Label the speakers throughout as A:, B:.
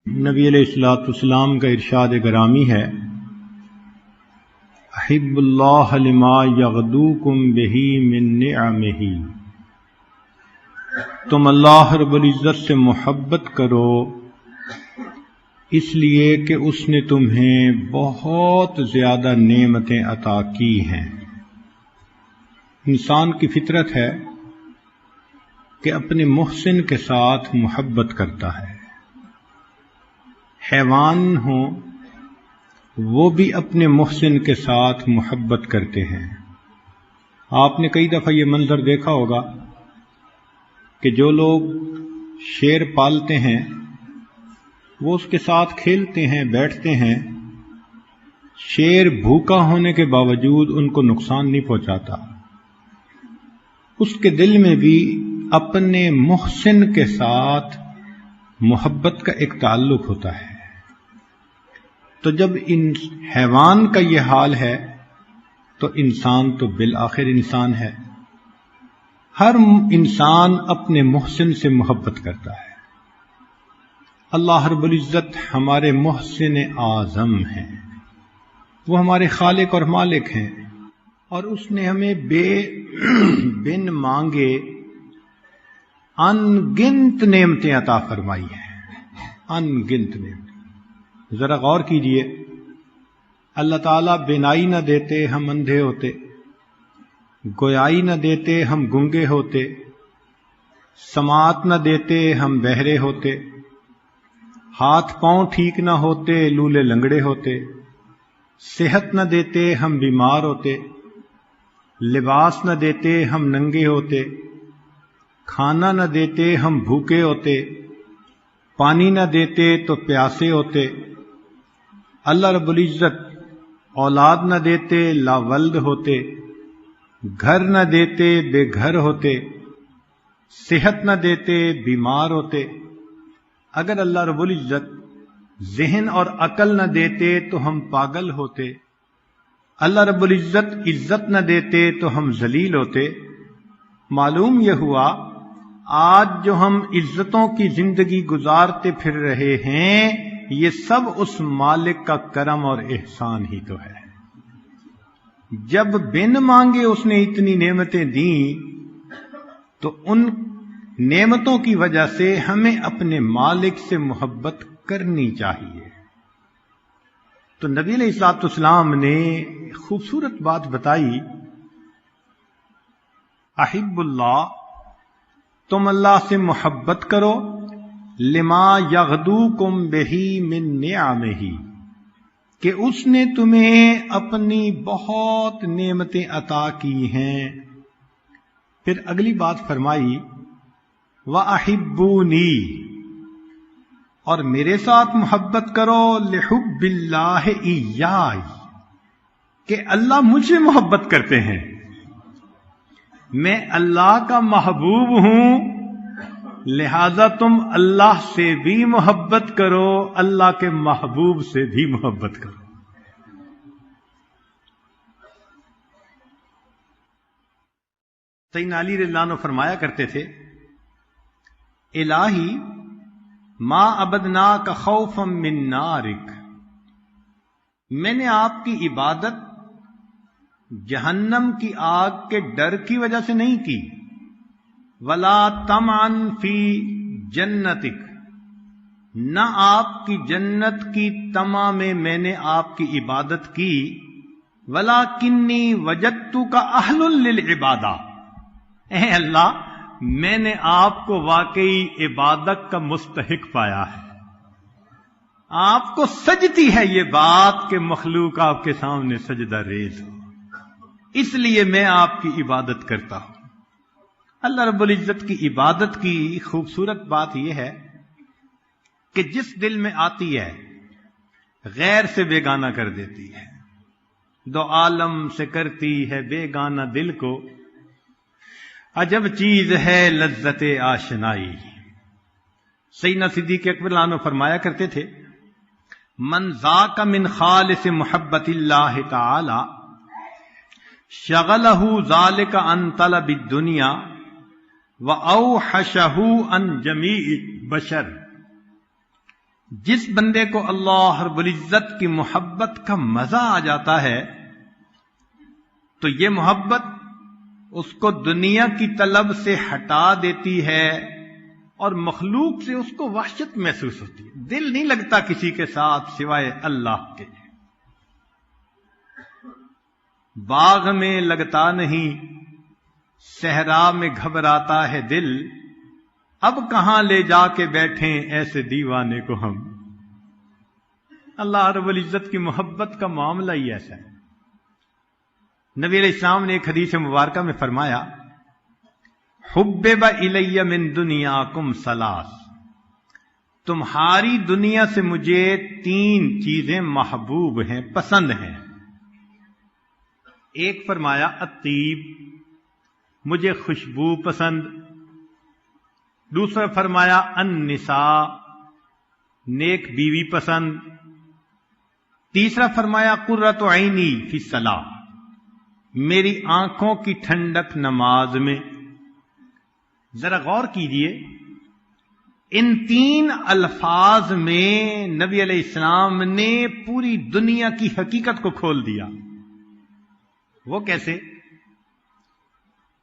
A: نبی علیہ الصلوۃ والسلام کا ارشاد گرامی ہے، احب اللہ لما یغدوکم بہ من نعمہ، تم اللہ رب العزت سے محبت کرو اس لیے کہ اس نے تمہیں بہت زیادہ نعمتیں عطا کی ہیں۔ انسان کی فطرت ہے کہ اپنے محسن کے ساتھ محبت کرتا ہے۔ حیوان ہوں وہ بھی اپنے محسن کے ساتھ محبت کرتے ہیں۔ آپ نے کئی دفعہ یہ منظر دیکھا ہوگا کہ جو لوگ شیر پالتے ہیں وہ اس کے ساتھ کھیلتے ہیں، بیٹھتے ہیں، شیر بھوکا ہونے کے باوجود ان کو نقصان نہیں پہنچاتا۔ اس کے دل میں بھی اپنے محسن کے ساتھ محبت کا ایک تعلق ہوتا ہے۔ تو جب ان حیوان کا یہ حال ہے تو انسان تو بالآخر انسان ہے۔ ہر انسان اپنے محسن سے محبت کرتا ہے۔ اللہ رب العزت ہمارے محسن اعظم ہیں، وہ ہمارے خالق اور مالک ہیں، اور اس نے ہمیں بن مانگے ان گنت نعمتیں عطا فرمائی ہیں، ان گنت نعمتیں۔ ذرا غور کیجئے، اللہ تعالیٰ بینائی نہ دیتے ہم اندھے ہوتے، گویائی نہ دیتے ہم گنگے ہوتے، سماعت نہ دیتے ہم بہرے ہوتے، ہاتھ پاؤں ٹھیک نہ ہوتے لولے لنگڑے ہوتے، صحت نہ دیتے ہم بیمار ہوتے، لباس نہ دیتے ہم ننگے ہوتے، کھانا نہ دیتے ہم بھوکے ہوتے، پانی نہ دیتے تو پیاسے ہوتے۔ اللہ رب العزت اولاد نہ دیتے لاولد ہوتے، گھر نہ دیتے بے گھر ہوتے، صحت نہ دیتے بیمار ہوتے۔ اگر اللہ رب العزت ذہن اور عقل نہ دیتے تو ہم پاگل ہوتے، اللہ رب العزت عزت نہ دیتے تو ہم ذلیل ہوتے۔ معلوم یہ ہوا آج جو ہم عزتوں کی زندگی گزارتے پھر رہے ہیں یہ سب اس مالک کا کرم اور احسان ہی تو ہے۔ جب بن مانگے اس نے اتنی نعمتیں دیں تو ان نعمتوں کی وجہ سے ہمیں اپنے مالک سے محبت کرنی چاہیے۔ تو نبی علیہ الصلوۃ والسلام نے خوبصورت بات بتائی، احب اللہ، تم اللہ سے محبت کرو، لما یغدوکم بہ من نعمہ، کہ اس نے تمہیں اپنی بہت نعمتیں عطا کی ہیں۔ پھر اگلی بات فرمائی، وَأَحِبُّونِي، اور میرے ساتھ محبت کرو، لِحُبِّ اللَّهِ إِيَّايَ، کہ اللہ مجھ سے محبت کرتے ہیں، میں اللہ کا محبوب ہوں، لہذا تم اللہ سے بھی محبت کرو، اللہ کے محبوب سے بھی محبت کرو۔ سیدنا علی رضی اللہ عنہ فرمایا کرتے تھے، الہی ما عبدناک خوفا من نارک، میں نے آپ کی عبادت جہنم کی آگ کے ڈر کی وجہ سے نہیں کی، ولا طمعا فی جنتک، نہ آپ کی جنت کی طمع میں نے آپ کی عبادت کی، ولکنی وجدتک اہل للعبادہ، اے اللہ میں نے آپ کو واقعی عبادت کا مستحق پایا ہے۔ آپ کو سجتی ہے یہ بات کہ مخلوق آپ کے سامنے سجدہ ریز ہو، اس لیے میں آپ کی عبادت کرتا ہوں۔ اللہ رب العزت کی عبادت کی خوبصورت بات یہ ہے کہ جس دل میں آتی ہے غیر سے بیگانہ کر دیتی ہے، دو عالم سے کرتی ہے بیگانہ دل کو، عجب چیز ہے لذت آشنائی۔ سیدنا صدیق اکبر رضی اللہ عنہ فرمایا کرتے تھے، من ذاک من خالص محبت اللہ تعالی شغلہ ذالک عن طلب الدنیا وَأَوْحَشَهُ عَنْ جَمِيعِ بشر، جس بندے کو اللہ رب العزت کی محبت کا مزہ آ جاتا ہے تو یہ محبت اس کو دنیا کی طلب سے ہٹا دیتی ہے اور مخلوق سے اس کو وحشت محسوس ہوتی ہے. دل نہیں لگتا کسی کے ساتھ سوائے اللہ کے. باغ میں لگتا نہیں، صحرا میں گھبراتا ہے دل، اب کہاں لے جا کے بیٹھیں ایسے دیوانے کو ہم. اللہ رب العزت کی محبت کا معاملہ ہی ایسا ہے. نبی علیہ السلام نے ایک حدیث مبارکہ میں فرمایا، حبب الی من دنیاکم ثلاث، تمہاری دنیا سے مجھے 3 چیزیں محبوب ہیں، پسند ہیں. ایک فرمایا الطیب، مجھے خوشبو پسند. دوسرا فرمایا النساء، نیک بیوی پسند. تیسرا فرمایا قرۃ عینی فی الصلاۃ، میری آنکھوں کی ٹھنڈک نماز میں. ذرا غور کیجئے، ان 3 الفاظ میں نبی علیہ السلام نے پوری دنیا کی حقیقت کو کھول دیا. وہ کیسے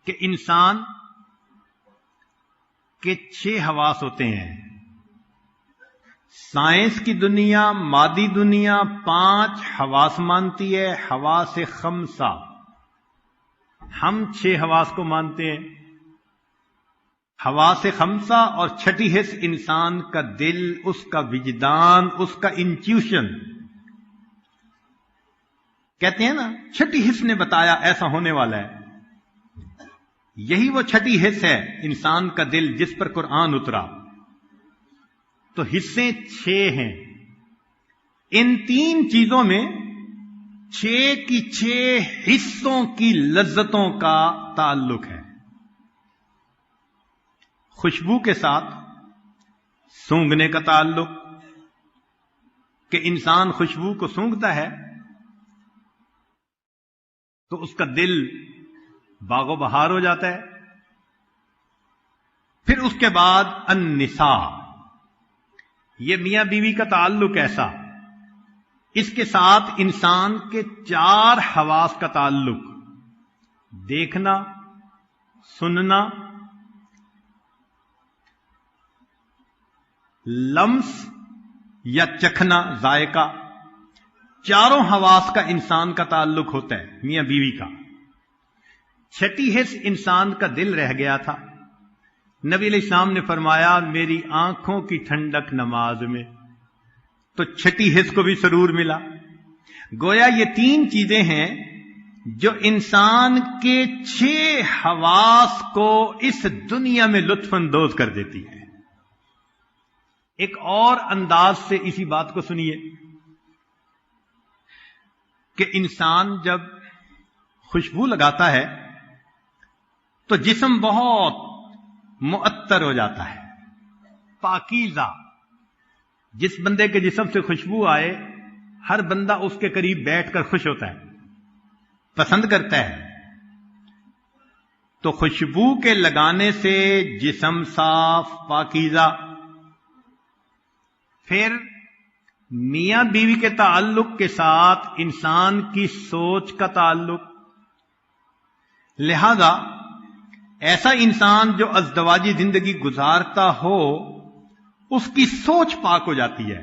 A: کہ انسان کے 6 حواس ہوتے ہیں. سائنس کی دنیا، مادی دنیا 5 حواس مانتی ہے، حواس 5. ہم 6 حواس کو مانتے ہیں. حواس 5 اور چھٹی حص انسان کا دل، اس کا وجدان، اس کا انٹیوشن. کہتے ہیں نا چھٹی حص نے بتایا ایسا ہونے والا ہے. یہی وہ چھٹی حص ہے انسان کا دل جس پر قرآن اترا. تو حصے 6 ہیں. ان 3 چیزوں میں 6 کی 6 حصوں کی لذتوں کا تعلق ہے. خوشبو کے ساتھ سونگھنے کا تعلق، کہ انسان خوشبو کو سونگھتا ہے تو اس کا دل باغ و بہار ہو جاتا ہے. پھر اس کے بعد النساء، یہ میاں بیوی کا تعلق ایسا، اس کے ساتھ انسان کے 4 حواس کا تعلق، دیکھنا، سننا، لمس یا چکھنا، ذائقہ. 4 حواس کا انسان کا تعلق ہوتا ہے میاں بیوی کا. چھٹی حص انسان کا دل رہ گیا تھا. نبی علیہ السلام نے فرمایا میری آنکھوں کی ٹھنڈک نماز میں، تو چھٹی حص کو بھی سرور ملا. گویا یہ 3 چیزیں ہیں جو انسان کے 6 حواس کو اس دنیا میں لطف اندوز کر دیتی ہے. ایک اور انداز سے اسی بات کو سنیے کہ انسان جب خوشبو لگاتا ہے تو جسم بہت معطر ہو جاتا ہے، پاکیزہ. جس بندے کے جسم سے خوشبو آئے ہر بندہ اس کے قریب بیٹھ کر خوش ہوتا ہے، پسند کرتا ہے. تو خوشبو کے لگانے سے جسم صاف، پاکیزہ. پھر میاں بیوی کے تعلق کے ساتھ انسان کی سوچ کا تعلق. لہذا ایسا انسان جو ازدواجی زندگی گزارتا ہو اس کی سوچ پاک ہو جاتی ہے.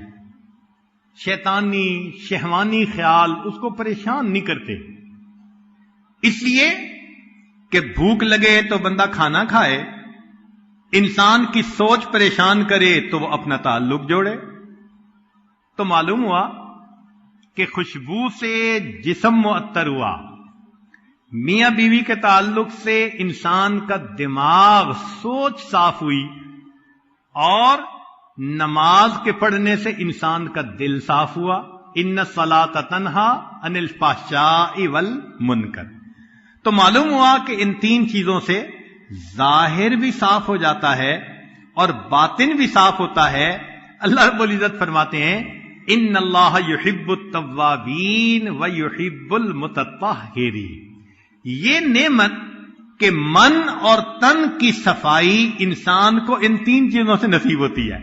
A: شیطانی شہوانی خیال اس کو پریشان نہیں کرتے. اس لیے کہ بھوک لگے تو بندہ کھانا کھائے، انسان کی سوچ پریشان کرے تو وہ اپنا تعلق جوڑے. تو معلوم ہوا کہ خوشبو سے جسم معطر ہوا، میاں بیوی کے تعلق سے انسان کا دماغ، سوچ صاف ہوئی، اور نماز کے پڑھنے سے انسان کا دل صاف ہوا. ان الصلاۃ تنہا عن الفحشاء والمنکر. تو معلوم ہوا کہ ان 3 چیزوں سے ظاہر بھی صاف ہو جاتا ہے اور باطن بھی صاف ہوتا ہے. اللہ رب العزت فرماتے ہیں ان اللہ یحب التوابین ویحب المتطہرین. یہ نعمت کہ من اور تن کی صفائی انسان کو ان 3 چیزوں سے نصیب ہوتی ہے.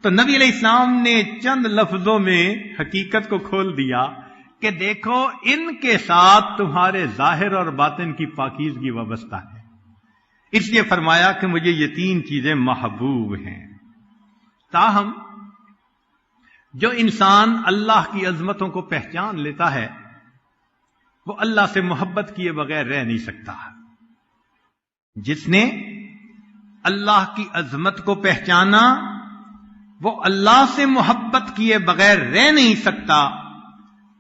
A: تو نبی علیہ السلام نے چند لفظوں میں حقیقت کو کھول دیا کہ دیکھو ان کے ساتھ تمہارے ظاہر اور باطن کی پاکیزگی وابستہ ہے. اس لیے فرمایا کہ مجھے یہ 3 چیزیں محبوب ہیں. تاہم جو انسان اللہ کی عظمتوں کو پہچان لیتا ہے وہ اللہ سے محبت کیے بغیر رہ نہیں سکتا. جس نے اللہ کی عظمت کو پہچانا وہ اللہ سے محبت کیے بغیر رہ نہیں سکتا،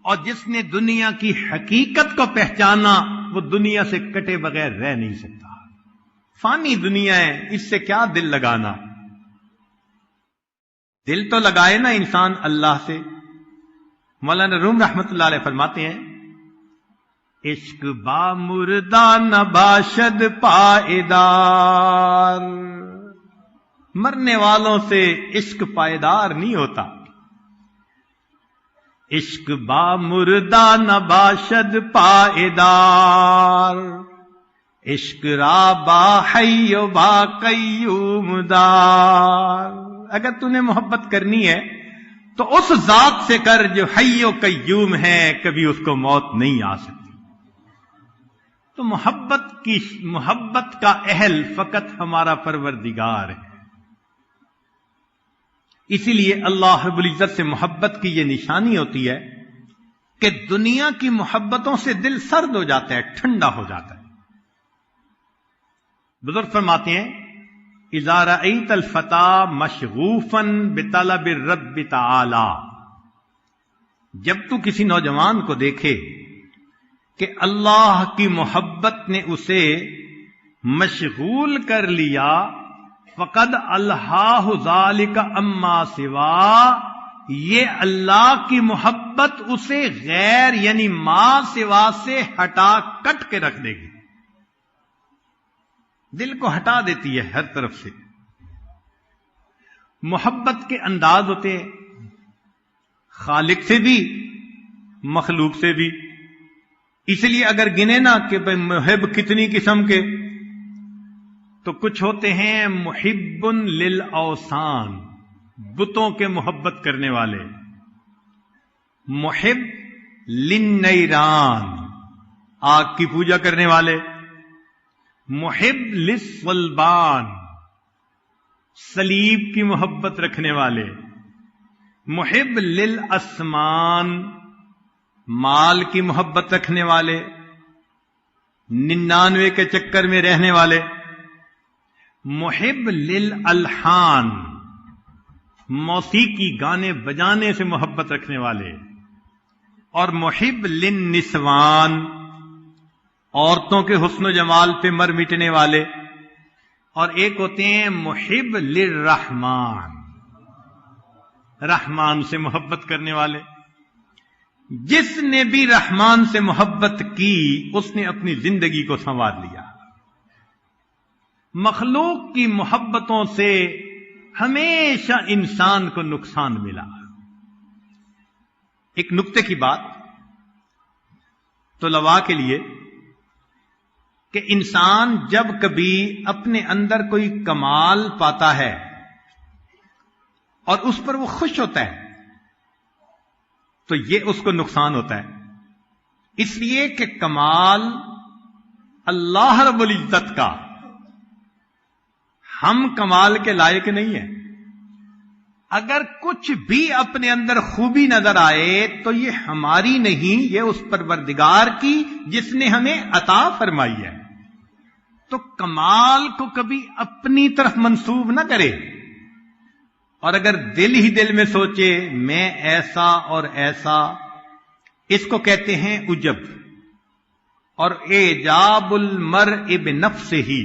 A: اور جس نے دنیا کی حقیقت کو پہچانا وہ دنیا سے کٹے بغیر رہ نہیں سکتا. فانی دنیا ہے، اس سے کیا دل لگانا. دل تو لگائے نا انسان اللہ سے. مولانا روم رحمت اللہ علیہ فرماتے ہیں عشق با مردہ نہ باشد پائیدار. مرنے والوں سے عشق پائیدار نہیں ہوتا. عشق با مردہ نہ باشد پائیدار، عشق را با حی و با قیوم دار. اگر تُونے محبت کرنی ہے تو اس ذات سے کر جو حی و قیوم ہے، کبھی اس کو موت نہیں آ سکتی. تو محبت کا اہل فقط ہمارا پروردگار ہے. اسی لیے اللہ رب العزت سے محبت کی یہ نشانی ہوتی ہے کہ دنیا کی محبتوں سے دل سرد ہو جاتا ہے، ٹھنڈا ہو جاتا ہے. بزرگ فرماتے ہیں اذا رأیت الفتى مشغوفا بطلب الرب تعالی، جب تو کسی نوجوان کو دیکھے کہ اللہ کی محبت نے اسے مشغول کر لیا، فقد الہاہ ذالک اما سوا، یہ اللہ کی محبت اسے غیر یعنی ما سوا سے ہٹا کٹ کے رکھ دے گی. دل کو ہٹا دیتی ہے ہر طرف سے. محبت کے انداز ہوتے ہیں خالق سے بھی مخلوق سے بھی. اس لیے اگر گنے نا کہ بھئی محب کتنی قسم کے، تو کچھ ہوتے ہیں محب للاوثان، بتوں کے محبت کرنے والے. محب للنیران، آگ کی پوجا کرنے والے. محب للصلبان، صلیب کی محبت رکھنے والے. محب للاسمان، مال کی محبت رکھنے والے. 99 کے چکر میں رہنے والے. محب للالحان، موسیقی گانے بجانے سے محبت رکھنے والے. اور محب للنسوان، عورتوں کے حسن و جمال پہ مر مٹنے والے. اور ایک ہوتے ہیں محب للرحمان، رحمان سے محبت کرنے والے. جس نے بھی رحمان سے محبت کی اس نے اپنی زندگی کو سنوار لیا. مخلوق کی محبتوں سے ہمیشہ انسان کو نقصان ملا. ایک نکتے کی بات طلباء کے لیے کہ انسان جب کبھی اپنے اندر کوئی کمال پاتا ہے اور اس پر وہ خوش ہوتا ہے تو یہ اس کو نقصان ہوتا ہے. اس لیے کہ کمال اللہ رب العزت کا، ہم کمال کے لائق نہیں ہیں. اگر کچھ بھی اپنے اندر خوبی نظر آئے تو یہ ہماری نہیں، یہ اس پروردگار کی جس نے ہمیں عطا فرمائی ہے. تو کمال کو کبھی اپنی طرف منسوب نہ کرے. اور اگر دل ہی دل میں سوچے میں ایسا اور ایسا، اس کو کہتے ہیں عجب. اور اعجاب المرء بنفسہ،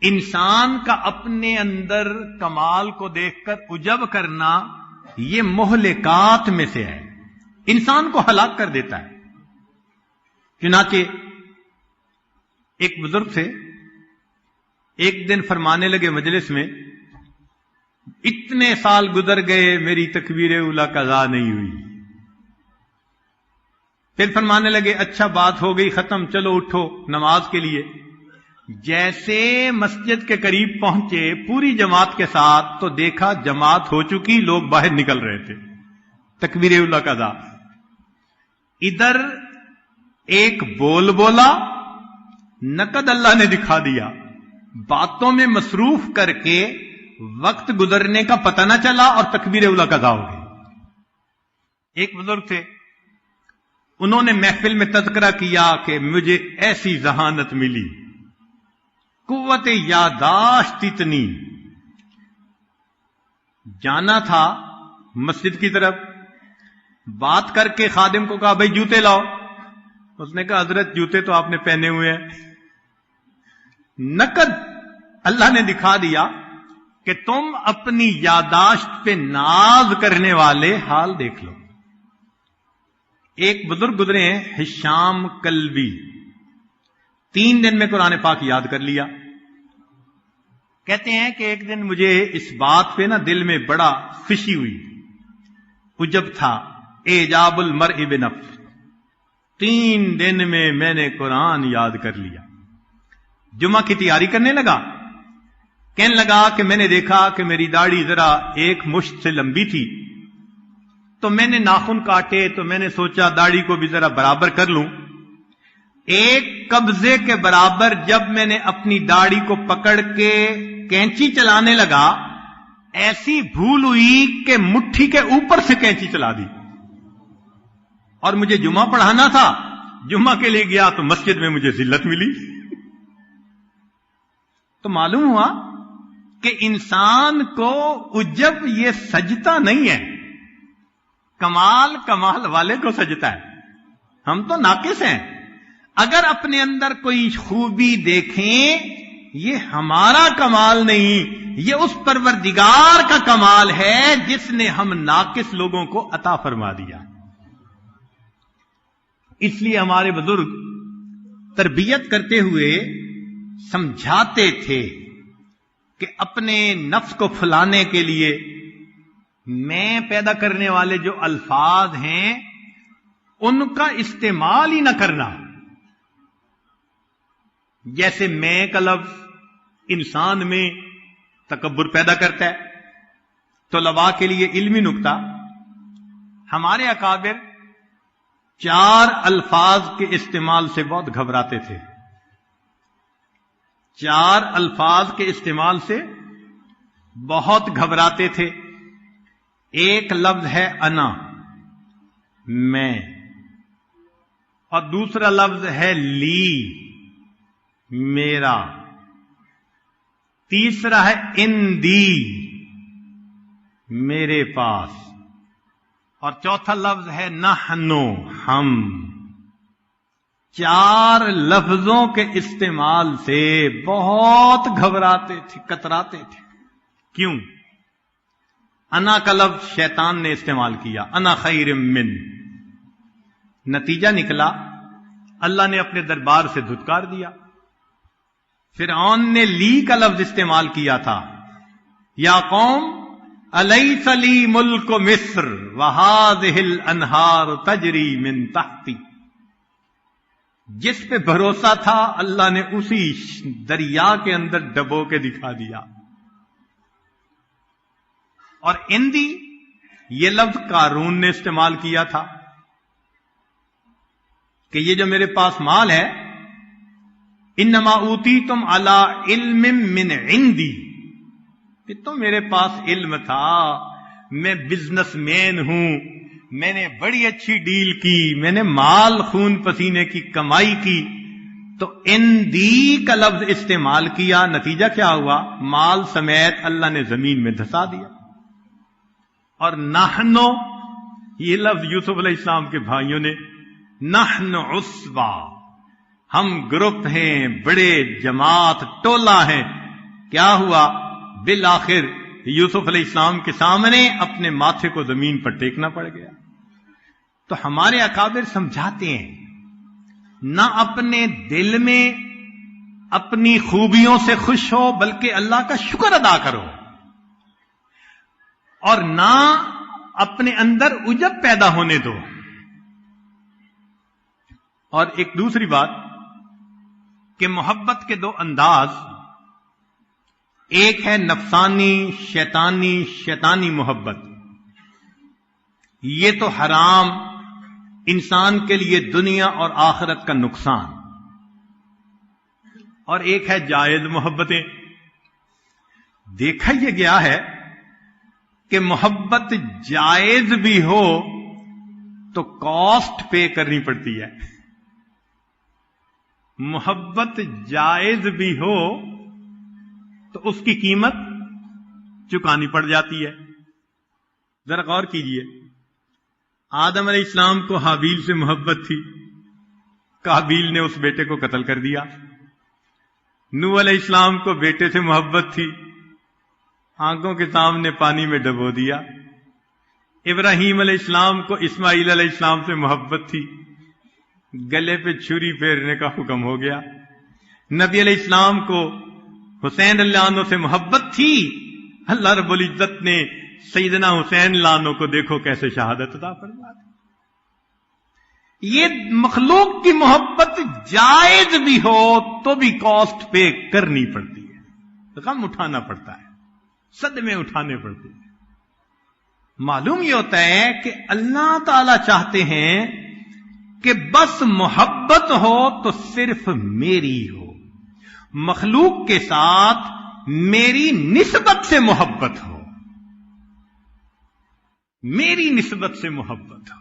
A: انسان کا اپنے اندر کمال کو دیکھ کر عجب کرنا، یہ مہلکات میں سے ہے، انسان کو ہلاک کر دیتا ہے. چنانچہ ایک بزرگ سے ایک دن فرمانے لگے مجلس میں، اتنے سال گزر گئے میری تکبیر اولیٰ قضا نہیں ہوئی. پھر فرمانے لگے اچھا بات ہو گئی ختم، چلو اٹھو نماز کے لیے. جیسے مسجد کے قریب پہنچے پوری جماعت کے ساتھ تو دیکھا جماعت ہو چکی، لوگ باہر نکل رہے تھے، تکبیر اولیٰ کا ادا۔ ادھر ایک بول بولا، نقد اللہ نے دکھا دیا، باتوں میں مصروف کر کے وقت گزرنے کا پتہ نہ چلا اور تکبیر اولیٰ کا ادا ہو گئی۔ ایک بزرگ تھے، انہوں نے محفل میں تذکرہ کیا کہ مجھے ایسی ذہانت ملی، قوت یاداشت اتنی، جانا تھا مسجد کی طرف، بات کر کے خادم کو کہا بھائی جوتے لاؤ، اس نے کہا حضرت جوتے تو آپ نے پہنے ہوئے ہیں۔ نقد اللہ نے دکھا دیا کہ تم اپنی یاداشت پہ ناز کرنے والے حال دیکھ لو۔ ایک بزرگ گزرے ہیں ہشام کلبی، 3 دن میں قرآن پاک یاد کر لیا۔ کہتے ہیں کہ ایک دن مجھے اس بات پہ دل میں بڑا خوشی ہوئی، عجب تھا، اعجاب المرء بنفس، 3 دن میں نے قرآن یاد کر لیا۔ جمعہ کی تیاری کرنے لگا، کہنے لگا کہ میں نے دیکھا کہ میری داڑھی ذرا ایک مشت سے لمبی تھی، تو میں نے ناخن کاٹے، تو میں نے سوچا داڑھی کو بھی ذرا برابر کر لوں۔ ایک قبضے کے برابر جب میں نے اپنی داڑھی کو پکڑ کے کینچی چلانے لگا، ایسی بھول ہوئی کہ مٹھی کے اوپر سے کینچی چلا دی، اور مجھے جمعہ پڑھانا تھا، جمعہ کے لیے گیا تو مسجد میں مجھے ذلت ملی۔ تو معلوم ہوا کہ انسان کو عجب یہ سجتا نہیں ہے، کمال والے کو سجتا ہے، ہم تو ناقص ہیں۔ اگر اپنے اندر کوئی خوبی دیکھیں، یہ ہمارا کمال نہیں، یہ اس پروردگار کا کمال ہے جس نے ہم ناقص لوگوں کو عطا فرما دیا۔ اس لیے ہمارے بزرگ تربیت کرتے ہوئے سمجھاتے تھے کہ اپنے نفس کو پھلانے کے لیے میں پیدا کرنے والے جو الفاظ ہیں ان کا استعمال ہی نہ کرنا۔ جیسے میں کا لفظ انسان میں تکبر پیدا کرتا ہے، طلباء کے لیے علمی نکتہ، ہمارے اکابر 4 الفاظ کے استعمال سے بہت گھبراتے تھے، 4 الفاظ کے استعمال سے بہت گھبراتے تھے۔ ایک لفظ ہے انا، میں، اور دوسرا لفظ ہے لی، میرا، تیسرا ہے اندی، میرے پاس، اور چوتھا لفظ ہے نحنو، ہم۔ 4 لفظوں کے استعمال سے بہت گھبراتے تھے، کتراتے تھے۔ کیوں؟ انا کا لفظ شیطان نے استعمال کیا، انا خیر من، نتیجہ نکلا اللہ نے اپنے دربار سے دھتکار دیا۔ فرعون نے لی کا لفظ استعمال کیا تھا، یا قوم الیس لی ملک مصر وہذہ الانہار تجری من تحتی، جس پہ بھروسہ تھا اللہ نے اسی دریا کے اندر ڈبو کے دکھا دیا۔ اور اندی یہ لفظ قارون نے استعمال کیا تھا کہ یہ جو میرے پاس مال ہے، انما اوتیتم علی علم من عندی، کہ تو میرے پاس علم تھا، میں بزنس مین ہوں، میں نے بڑی اچھی ڈیل کی، میں نے مال خون پسینے کی کمائی کی، تو اندی کا لفظ استعمال کیا، نتیجہ کیا ہوا؟ مال سمیت اللہ نے زمین میں دھسا دیا۔ اور نحنو یہ لفظ یوسف علیہ السلام کے بھائیوں نے، نحن عصبہ، ہم گروپ ہیں، بڑے جماعت ٹولہ ہیں۔ کیا ہوا؟ بالآخر یوسف علیہ السلام کے سامنے اپنے ماتھے کو زمین پر ٹیکنا پڑ گیا۔ تو ہمارے اکابر سمجھاتے ہیں، نہ اپنے دل میں اپنی خوبیوں سے خوش ہو بلکہ اللہ کا شکر ادا کرو، اور نہ اپنے اندر عجب پیدا ہونے دو۔ اور ایک دوسری بات کہ محبت کے دو انداز، ایک ہے نفسانی شیطانی محبت، یہ تو حرام، انسان کے لیے دنیا اور آخرت کا نقصان، اور ایک ہے جائز محبتیں۔ دیکھا یہ گیا ہے کہ محبت جائز بھی ہو تو کاسٹ پے کرنی پڑتی ہے، محبت جائز بھی ہو تو اس کی قیمت چکانی پڑ جاتی ہے۔ ذرا غور کیجئے، آدم علیہ السلام کو حابیل سے محبت تھی، قابیل نے اس بیٹے کو قتل کر دیا۔ نوح علیہ السلام کو بیٹے سے محبت تھی، آنکھوں کے سامنے پانی میں ڈبو دیا۔ ابراہیم علیہ السلام کو اسماعیل علیہ السلام سے محبت تھی، گلے پہ چھری پھیرنے کا حکم ہو گیا۔ نبی علیہ السلام کو حسین اللہ عنہ سے محبت تھی، اللہ رب العزت نے سیدنا حسین اللہ عنہ کو دیکھو کیسے شہادت عطا فرما دی۔ یہ مخلوق کی محبت جائز بھی ہو تو بھی کاسٹ پے کرنی پڑتی ہے، غم اٹھانا پڑتا ہے، صدمے اٹھانے پڑتے ہیں۔ معلوم یہ ہوتا ہے کہ اللہ تعالی چاہتے ہیں کہ بس محبت ہو تو صرف میری ہو، مخلوق کے ساتھ میری نسبت سے محبت ہو، میری نسبت سے محبت ہو،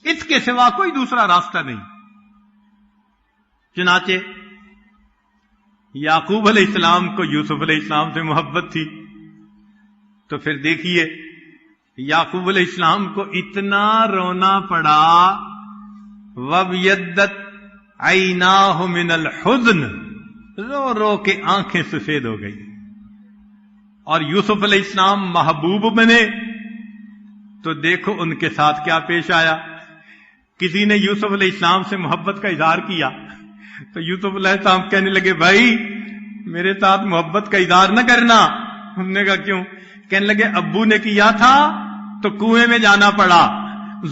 A: اس کے سوا کوئی دوسرا راستہ نہیں۔ چنانچہ یعقوب علیہ السلام کو یوسف علیہ السلام سے محبت تھی، تو پھر دیکھیے یعقوب علیہ السلام کو اتنا رونا پڑا، وَابْيَضَّتْ عَيْنَاهُ مِنَ الْحُزْنِ، رو رو کے آنکھیں سفید ہو گئی۔ اور یوسف علیہ السلام محبوب بنے تو دیکھو ان کے ساتھ کیا پیش آیا۔ کسی نے یوسف علیہ السلام سے محبت کا اظہار کیا تو یوسف علیہ السلام کہنے لگے، بھائی میرے ساتھ محبت کا اظہار نہ کرنا۔ ہم نے کہا کیوں؟ کہنے لگے ابو نے کیا تھا تو کنویں میں جانا پڑا،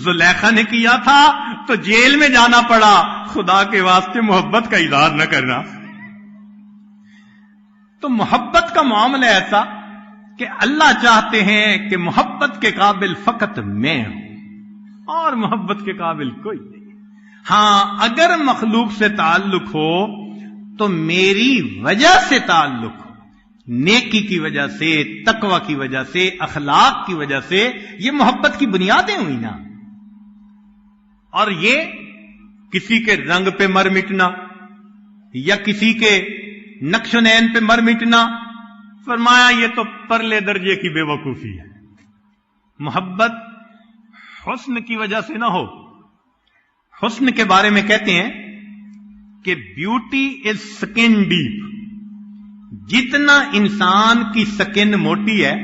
A: زلیخا نے کیا تھا تو جیل میں جانا پڑا، خدا کے واسطے محبت کا اظہار نہ کرنا۔ تو محبت کا معاملہ ایسا کہ اللہ چاہتے ہیں کہ محبت کے قابل فقط میں ہوں اور محبت کے قابل کوئی نہیں۔ ہاں اگر مخلوق سے تعلق ہو تو میری وجہ سے تعلق ہو، نیکی کی وجہ سے، تقوی کی وجہ سے، اخلاق کی وجہ سے، یہ محبت کی بنیادیں ہوئی نا۔ اور یہ کسی کے رنگ پہ مر مٹنا یا کسی کے نقش و نین پہ مر مٹنا، فرمایا یہ تو پرلے درجے کی بے وقوفی ہے۔ محبت حسن کی وجہ سے نہ ہو۔ حسن کے بارے میں کہتے ہیں کہ بیوٹی از سکن ڈیپ، جتنا انسان کی سکن موٹی ہے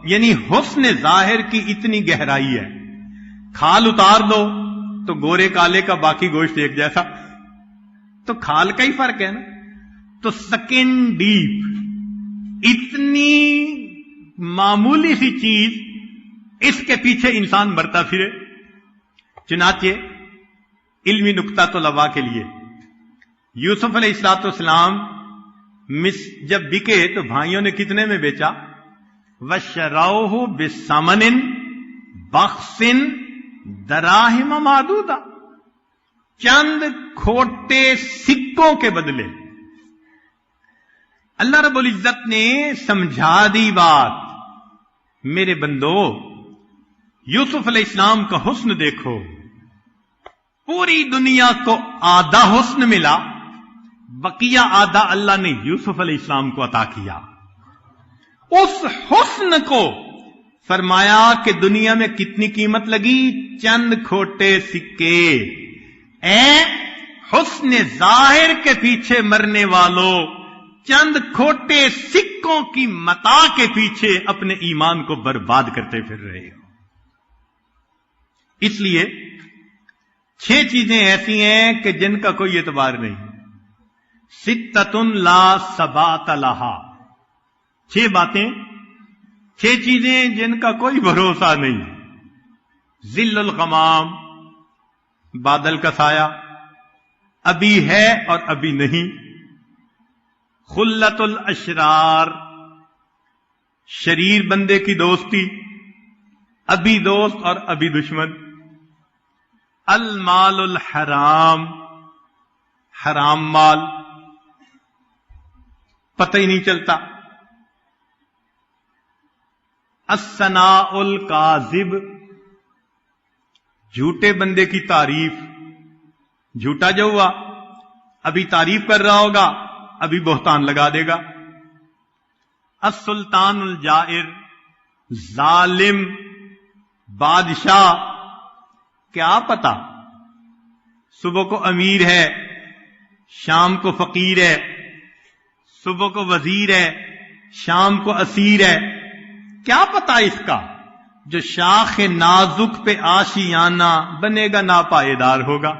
A: یعنی حسن ظاہر کی اتنی گہرائی ہے۔ کھال اتار دو تو گورے کالے کا باقی گوشت ایک جیسا، تو کھال کا ہی فرق ہے نا۔ تو سکن ڈیپ، اتنی معمولی سی چیز، اس کے پیچھے انسان مرتا پھرے۔ چنانچہ علمی نکتہ طلباء کے لیے، یوسف علیہ الصلوۃ والسلام جب بکے تو بھائیوں نے کتنے میں بیچا؟ وَشَرَوْهُ بِثَمَنٍ بَخْسٍ دَرَاهِمَ مَعْدُودَةٍ، چند کھوٹے سکوں کے بدلے۔ اللہ رب العزت نے سمجھا دی بات، میرے بندو یوسف علیہ السلام کا حسن دیکھو، پوری دنیا کو آدھا حسن ملا، بقیہ آدھا اللہ نے یوسف علیہ السلام کو عطا کیا۔ اس حسن کو فرمایا کہ دنیا میں کتنی قیمت لگی؟ چند کھوٹے سکے۔ اے حسن ظاہر کے پیچھے مرنے والوں، چند کھوٹے سکوں کی متاع کے پیچھے اپنے ایمان کو برباد کرتے پھر رہے ہو۔ اس لیے 6 چیزیں ایسی ہیں کہ جن کا کوئی اعتبار نہیں۔ ستۃ لا ثبات لہا، 6 باتیں، 6 چیزیں جن کا کوئی بھروسہ نہیں۔ ظل الغمام، بادل کا سایہ، ابھی ہے اور ابھی نہیں، خلت الاشرار، شریر بندے کی دوستی، ابھی دوست اور ابھی دشمن، المال الحرام، حرام مال، پتہ ہی نہیں چلتا، الثناء الکاذب، جھوٹے بندے کی تعریف، جھوٹا جو ہوا ابھی تعریف کر رہا ہوگا ابھی بہتان لگا دے گا، السلطان الجائر، ظالم بادشاہ، کیا پتا صبح کو امیر ہے شام کو فقیر ہے، صبح کو وزیر ہے شام کو اسیر ہے، کیا پتا اس کا، جو شاخ نازک پہ آشیانہ بنے گا ناپائیدار ہوگا۔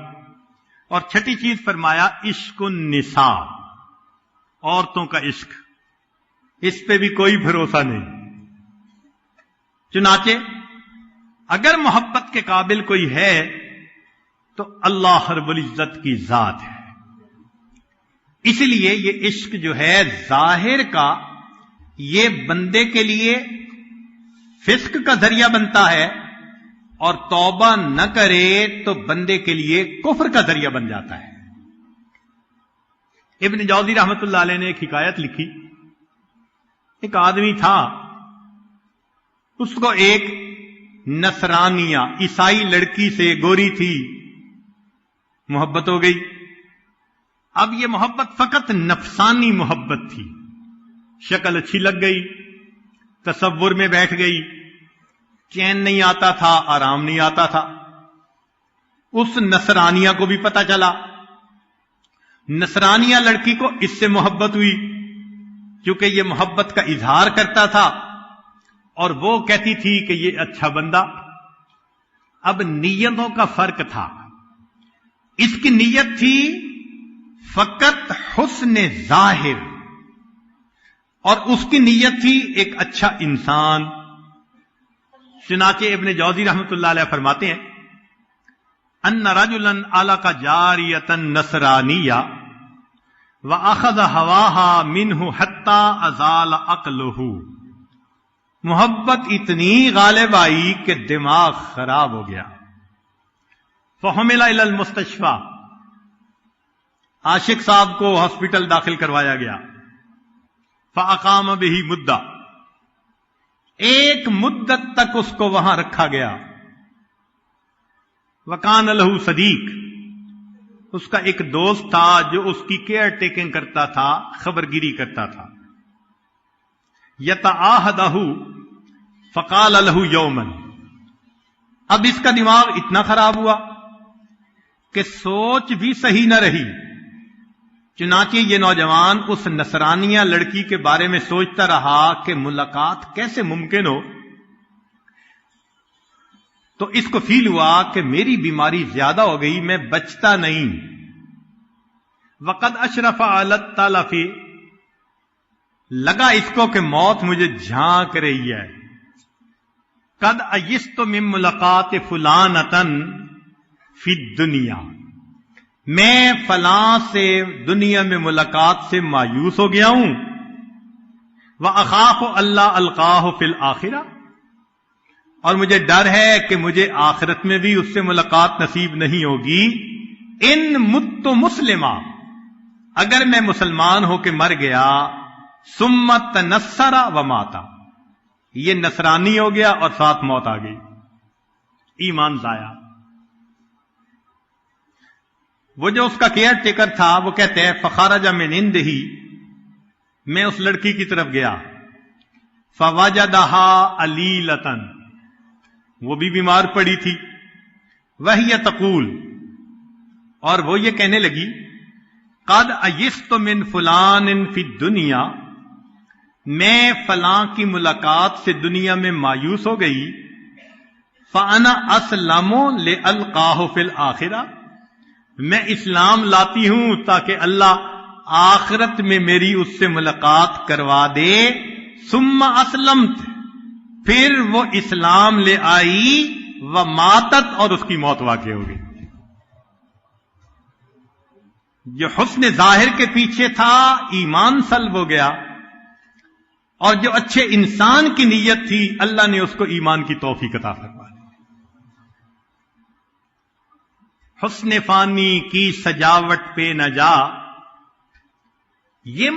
A: اور چھٹی چیز فرمایا عشق النساء، عورتوں کا عشق، اس پہ بھی کوئی بھروسہ نہیں۔ چنانچہ اگر محبت کے قابل کوئی ہے تو اللہ رب العزت کی ذات ہے۔ اس لیے یہ عشق جو ہے ظاہر کا، یہ بندے کے لیے فسق کا ذریعہ بنتا ہے، اور توبہ نہ کرے تو بندے کے لیے کفر کا ذریعہ بن جاتا ہے۔ ابن جوزی رحمت اللہ علیہ نے ایک حکایت لکھی، ایک آدمی تھا، اس کو ایک نصرانیہ عیسائی لڑکی سے، گوری تھی، محبت ہو گئی۔ اب یہ محبت فقط نفسانی محبت تھی، شکل اچھی لگ گئی، تصور میں بیٹھ گئی، چین نہیں آتا تھا، آرام نہیں آتا تھا۔ اس نصرانیہ کو بھی پتا چلا، نصرانیہ لڑکی کو اس سے محبت ہوئی، کیونکہ یہ محبت کا اظہار کرتا تھا اور وہ کہتی تھی کہ یہ اچھا بندہ۔ اب نیتوں کا فرق تھا، اس کی نیت تھی فقط حسن ظاہر، اور اس کی نیت تھی ایک اچھا انسان۔ چنانچہ ابن جوزی رحمت اللہ علیہ فرماتے ہیں ان رجلا علق جاریۃ نصرانیہ واخذ هواها منه حتى ازال عقله، محبت اتنی غالب آئی کہ دماغ خراب ہو گیا۔ فحمل الى المستشفى، عاشق صاحب کو ہاسپٹل داخل کروایا گیا۔ فاقام به مدہ، ایک مدت تک اس کو وہاں رکھا گیا۔ وکان لہ صدیق، اس کا ایک دوست تھا جو اس کی کیئر ٹیکنگ کرتا تھا، خبرگیری کرتا تھا۔ یتعاہدہ، فقال لہ یوما، اب اس کا دماغ اتنا خراب ہوا کہ سوچ بھی صحیح نہ رہی۔ چنانچہ یہ نوجوان اس نصرانیہ لڑکی کے بارے میں سوچتا رہا کہ ملاقات کیسے ممکن ہو۔ تو اس کو فیل ہوا کہ میری بیماری زیادہ ہو گئی، میں بچتا نہیں۔ وقد اشرف علی التلف، لگا اس کو کہ موت مجھے جھانک رہی ہے۔ قد ایست من ملاقات فلانۃ فی الدنیا، میں فلاں سے دنیا میں ملاقات سے مایوس ہو گیا ہوں۔ وَأَخَافُ أَلَّا أَلْقَاهُ فِي الْآخِرَةِ، اور مجھے ڈر ہے کہ مجھے آخرت میں بھی اس سے ملاقات نصیب نہیں ہوگی۔ ان مت مسلمہ، اگر میں مسلمان ہو کے مر گیا، ثم تنصر وماتا، یہ نصرانی ہو گیا اور ساتھ موت آ گئی، ایمان ضائع۔ وہ جو اس کا کیئر ٹیکر تھا وہ کہتے ہیں فخرج من عنده، میں اس لڑکی کی طرف گیا، فوجدها علیلۃ، وہ بھی بیمار پڑی تھی، وہی تقول، اور وہ یہ کہنے لگی قد ایست من فلان فی الدنیا، میں فلاں کی ملاقات سے دنیا میں مایوس ہو گئی۔ فانا اسلم لالقاہ فی الآخرہ، میں اسلام لاتی ہوں تاکہ اللہ آخرت میں میری اس سے ملاقات کروا دے۔ ثم اسلمت، پھر وہ اسلام لے آئی، وماتت، اور اس کی موت واقع ہو گئی۔ جو حسن ظاہر کے پیچھے تھا ایمان سلب ہو گیا، اور جو اچھے انسان کی نیت تھی اللہ نے اس کو ایمان کی توفیق عطا فرما دی۔ حسن فانی کی سجاوٹ پہ نہ جا، یہ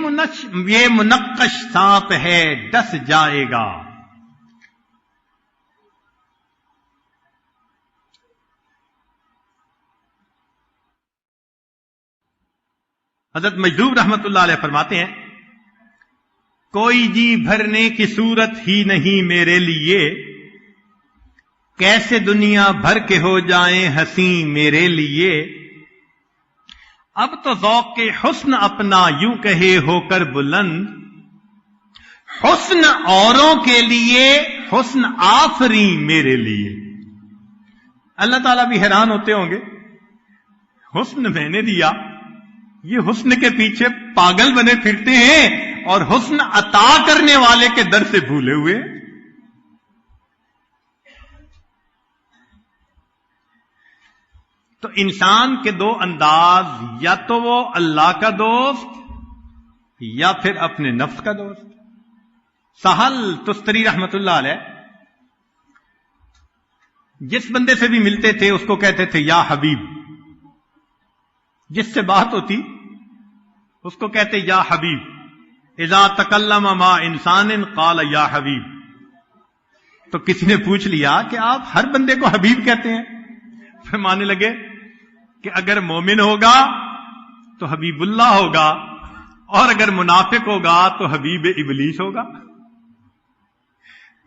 A: منقش سانپ ہے ڈس جائے گا۔ حضرت مجذوب رحمت اللہ علیہ فرماتے ہیں، کوئی جی بھرنے کی صورت ہی نہیں میرے لیے، کیسے دنیا بھر کے ہو جائیں ہنسی میرے لیے۔ اب تو ذوق کے حسن اپنا یوں کہے ہو کر بلند، حسن اوروں کے لیے حسن آفری میرے لیے۔ اللہ تعالیٰ بھی حیران ہوتے ہوں گے، حسن میں نے دیا، یہ حسن کے پیچھے پاگل بنے پھرتے ہیں اور حسن عطا کرنے والے کے در سے بھولے ہوئے۔ تو انسان کے دو انداز، یا تو وہ اللہ کا دوست یا پھر اپنے نفس کا دوست۔ سہل تستری رحمت اللہ علیہ جس بندے سے بھی ملتے تھے اس کو کہتے تھے یا حبیب، جس سے بات ہوتی اس کو کہتے یا حبیب۔ اذا تکلم مع انسان قال یا حبیب۔ تو کسی نے پوچھ لیا کہ آپ ہر بندے کو حبیب کہتے ہیں؟ فرمانے لگے کہ اگر مومن ہوگا تو حبیب اللہ ہوگا، اور اگر منافق ہوگا تو حبیب ابلیس ہوگا۔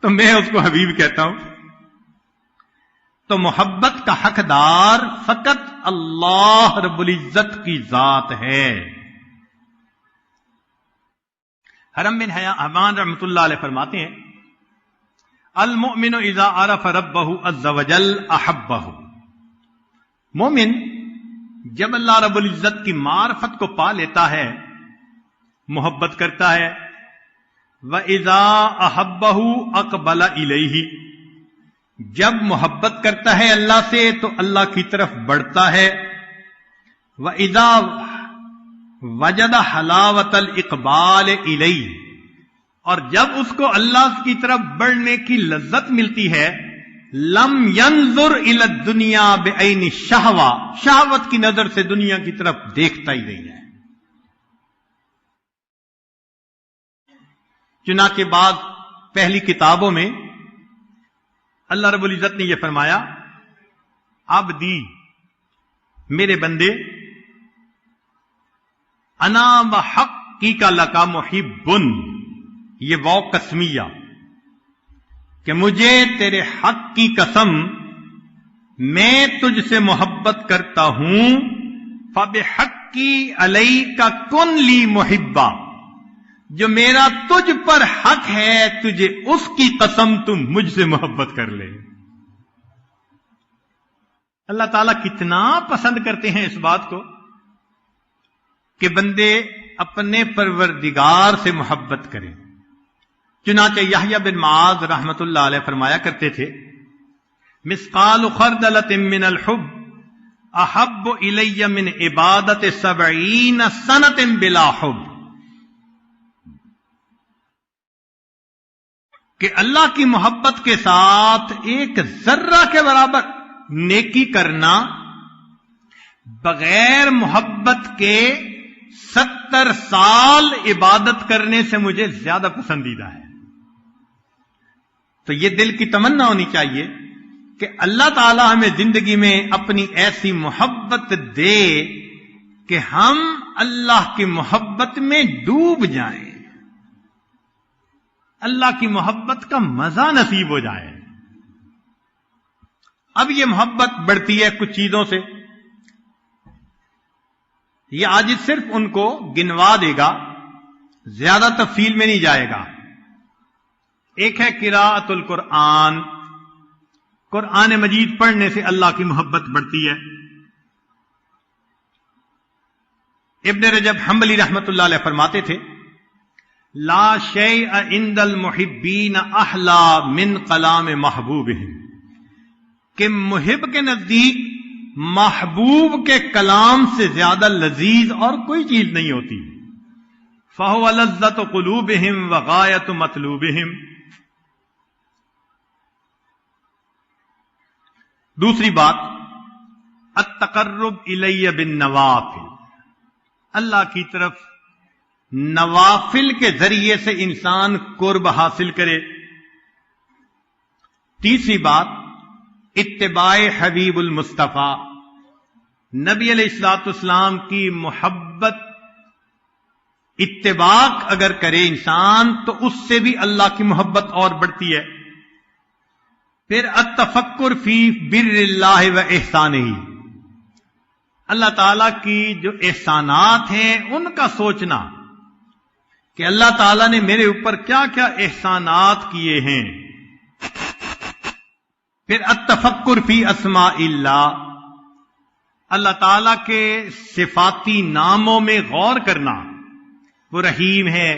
A: تو میں اس کو حبیب کہتا ہوں۔ تو محبت کا حقدار فقط اللہ رب العزت کی ذات ہے۔ حرم بن حمان رحمت اللہ علیہ فرماتے ہیں، المؤمن اذا عرف ربہ عز وجل احبہ۔ مومن جب اللہ رب العزت کی معرفت کو پا لیتا ہے محبت کرتا ہے۔ وَإِذَا أَحَبَّهُ أَقْبَلَ إِلَيْهِ، جب محبت کرتا ہے اللہ سے تو اللہ کی طرف بڑھتا ہے۔ وَإِذَا وَجَدَ حَلَاوَةَ الْإِقْبَالِ إِلَيْهِ، اور جب اس کو اللہ کی طرف بڑھنے کی لذت ملتی ہے، لم ينظر الى الدنيا بعین الشہوہ، شہوت کی نظر سے دنیا کی طرف دیکھتا ہی نہیں ہے۔ چنانچہ بعد پہلی کتابوں میں اللہ رب العزت نے یہ فرمایا، عبدی، میرے بندے، انا بحقیک لک محب، یہ واو قسمیہ کہ مجھے تیرے حق کی قسم میں تجھ سے محبت کرتا ہوں۔ فبحقی علیک کن لی محبا، جو میرا تجھ پر حق ہے تجھے اس کی قسم تم مجھ سے محبت کر لے۔ اللہ تعالیٰ کتنا پسند کرتے ہیں اس بات کو کہ بندے اپنے پروردگار سے محبت کریں۔ چنانچہ یحییٰ بن معاذ رحمت اللہ علیہ فرمایا کرتے تھے، مثقال خردلۃ من الحب احب الی من عبادت 70 سنۃ بلا حب، کہ اللہ کی محبت کے ساتھ ایک ذرہ کے برابر نیکی کرنا بغیر محبت کے 70 سال عبادت کرنے سے مجھے زیادہ پسندیدہ ہے۔ تو یہ دل کی تمنا ہونی چاہیے کہ اللہ تعالی ہمیں زندگی میں اپنی ایسی محبت دے کہ ہم اللہ کی محبت میں ڈوب جائیں، اللہ کی محبت کا مزہ نصیب ہو جائے۔ اب یہ محبت بڑھتی ہے کچھ چیزوں سے، یہ آج صرف ان کو گنوا دے گا، زیادہ تفصیل میں نہیں جائے گا۔ ایک ہے قراءۃ القرآن، قرآن مجید پڑھنے سے اللہ کی محبت بڑھتی ہے۔ ابن رجب حنبلی رحمت اللہ علیہ فرماتے تھے، لا شیء عند المحبین احلی من کلام محبوبہم، کہ محب کے نزدیک محبوب کے کلام سے زیادہ لذیذ اور کوئی چیز نہیں ہوتی. فَهُوَ لَذَّةُ قُلُوبِهِمْ وَغَایَةُ مَطْلُوبِهِمْ. دوسری بات، التقرب الی بالنوافل، اللہ کی طرف نوافل کے ذریعے سے انسان قرب حاصل کرے. تیسری بات، اتباع حبیب المصطفیٰ، نبی علیہ الصلوۃ والسلام کی محبت اتباع اگر کرے انسان تو اس سے بھی اللہ کی محبت اور بڑھتی ہے. پھر التفکر فی بر اللہ و احسانہ، اللہ تعالی کی جو احسانات ہیں ان کا سوچنا کہ اللہ تعالیٰ نے میرے اوپر کیا کیا احسانات کیے ہیں. پھر التفکر فی اسماء اللہ، اللہ تعالیٰ کے صفاتی ناموں میں غور کرنا. وہ رحیم ہے،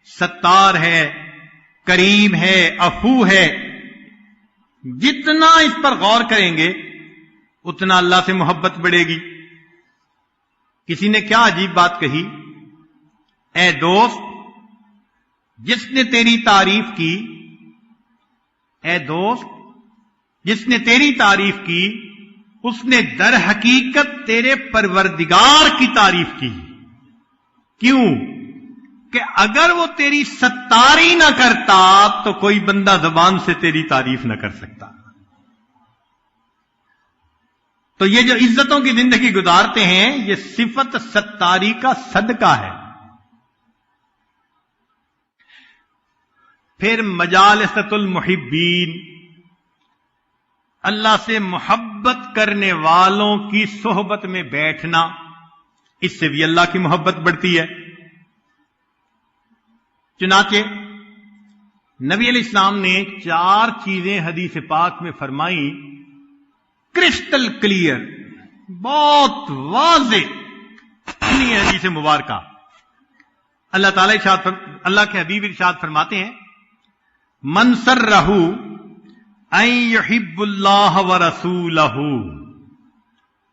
A: ستار ہے، کریم ہے، عفو ہے. جتنا اس پر غور کریں گے اتنا اللہ سے محبت بڑھے گی. کسی نے کیا عجیب بات کہی، اے دوست جس نے تیری تعریف کی، اے دوست جس نے تیری تعریف کی اس نے در حقیقت تیرے پروردگار کی تعریف کی. کیوں؟ کہ اگر وہ تیری ستاری نہ کرتا تو کوئی بندہ زبان سے تیری تعریف نہ کر سکتا. تو یہ جو عزتوں کی زندگی گزارتے ہیں یہ صفت ستاری کا صدقہ ہے. پھر مجالسۃ المحبین، اللہ سے محبت کرنے والوں کی صحبت میں بیٹھنا، اس سے بھی اللہ کی محبت بڑھتی ہے. چنانچہ نبی علیہ السلام نے 4 چیزیں حدیث پاک میں فرمائی، کرسٹل کلیئر، بہت واضح نہیں ہے حدیث مبارکہ. اللہ تعالی اللہ کے حبیب ارشاد فرماتے ہیں، من سرہ ان یحب اللہ ورسولہ،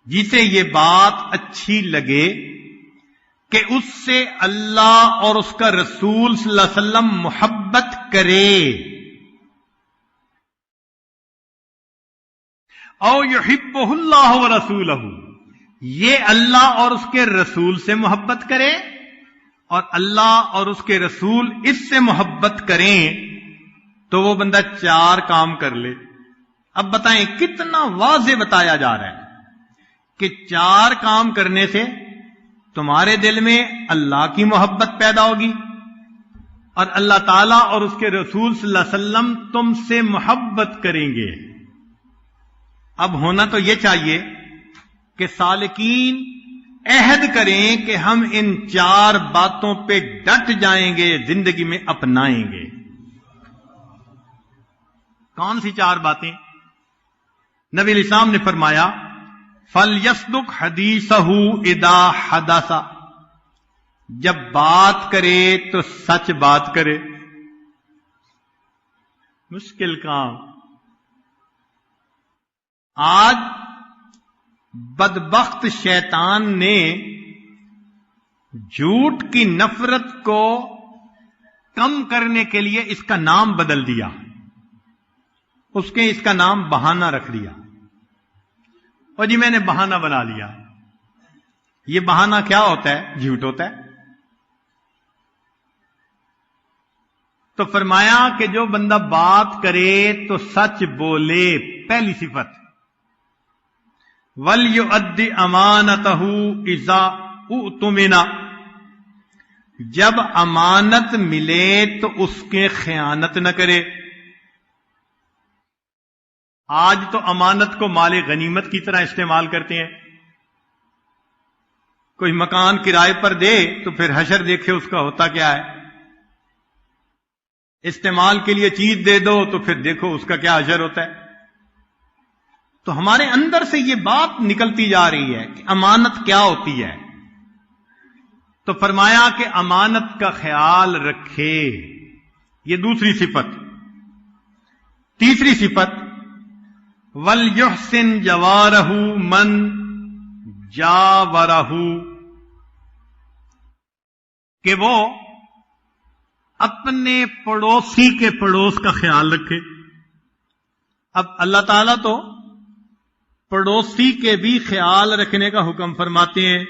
A: جسے یہ بات اچھی لگے کہ اس سے اللہ اور اس کا رسول صلی اللہ علیہ وسلم محبت کرے، او یحبہ اللہ ورسولہ، یہ اللہ اور اس کے رسول سے محبت کرے اور اللہ اور اس کے رسول اس سے محبت کریں تو وہ بندہ 4 کام کر لے. اب بتائیں کتنا واضح بتایا جا رہا ہے کہ 4 کام کرنے سے تمہارے دل میں اللہ کی محبت پیدا ہوگی اور اللہ تعالیٰ اور اس کے رسول صلی اللہ علیہ وسلم تم سے محبت کریں گے. اب ہونا تو یہ چاہیے کہ سالکین عہد کریں کہ ہم ان 4 باتوں پہ ڈٹ جائیں گے، زندگی میں اپنائیں گے. کون سی 4 باتیں؟ نبی علیہ السلام نے فرمایا، فَلْيَصْدُقْ حَدِيثَهُ إِذَا حَدَثَ، جب بات کرے تو سچ بات کرے. مشکل کام. آج بدبخت شیطان نے جھوٹ کی نفرت کو کم کرنے کے لیے اس کا نام بدل دیا. اس کے اس کا نام بہانہ رکھ دیا. اور جی میں نے بہانہ بنا لیا. یہ بہانہ کیا ہوتا ہے؟ جھوٹ ہوتا ہے. تو فرمایا کہ جو بندہ بات کرے تو سچ بولے. پہلی صفت، وَلْيُؤَدِّ أَمَانَتَهُ إِذَا اُؤْتُمِنَ، جب امانت ملے تو اس کے خیانت نہ کرے. آج تو امانت کو مال غنیمت کی طرح استعمال کرتے ہیں. کوئی مکان کرائے پر دے تو پھر حشر دیکھے اس کا ہوتا کیا ہے. استعمال کے لیے چیز دے دو تو پھر دیکھو اس کا کیا حشر ہوتا ہے. تو ہمارے اندر سے یہ بات نکلتی جا رہی ہے کہ امانت کیا ہوتی ہے. تو فرمایا کہ امانت کا خیال رکھے. یہ دوسری صفت. تیسری صفت، وَلْيُحْسِنْ جَوَارَهُ مَنْ جَاوَرَهُ، کہ وہ اپنے پڑوسی کے پڑوس کا خیال رکھے۔ اب اللہ تعالیٰ تو پڑوسی کے بھی خیال رکھنے کا حکم فرماتے ہیں،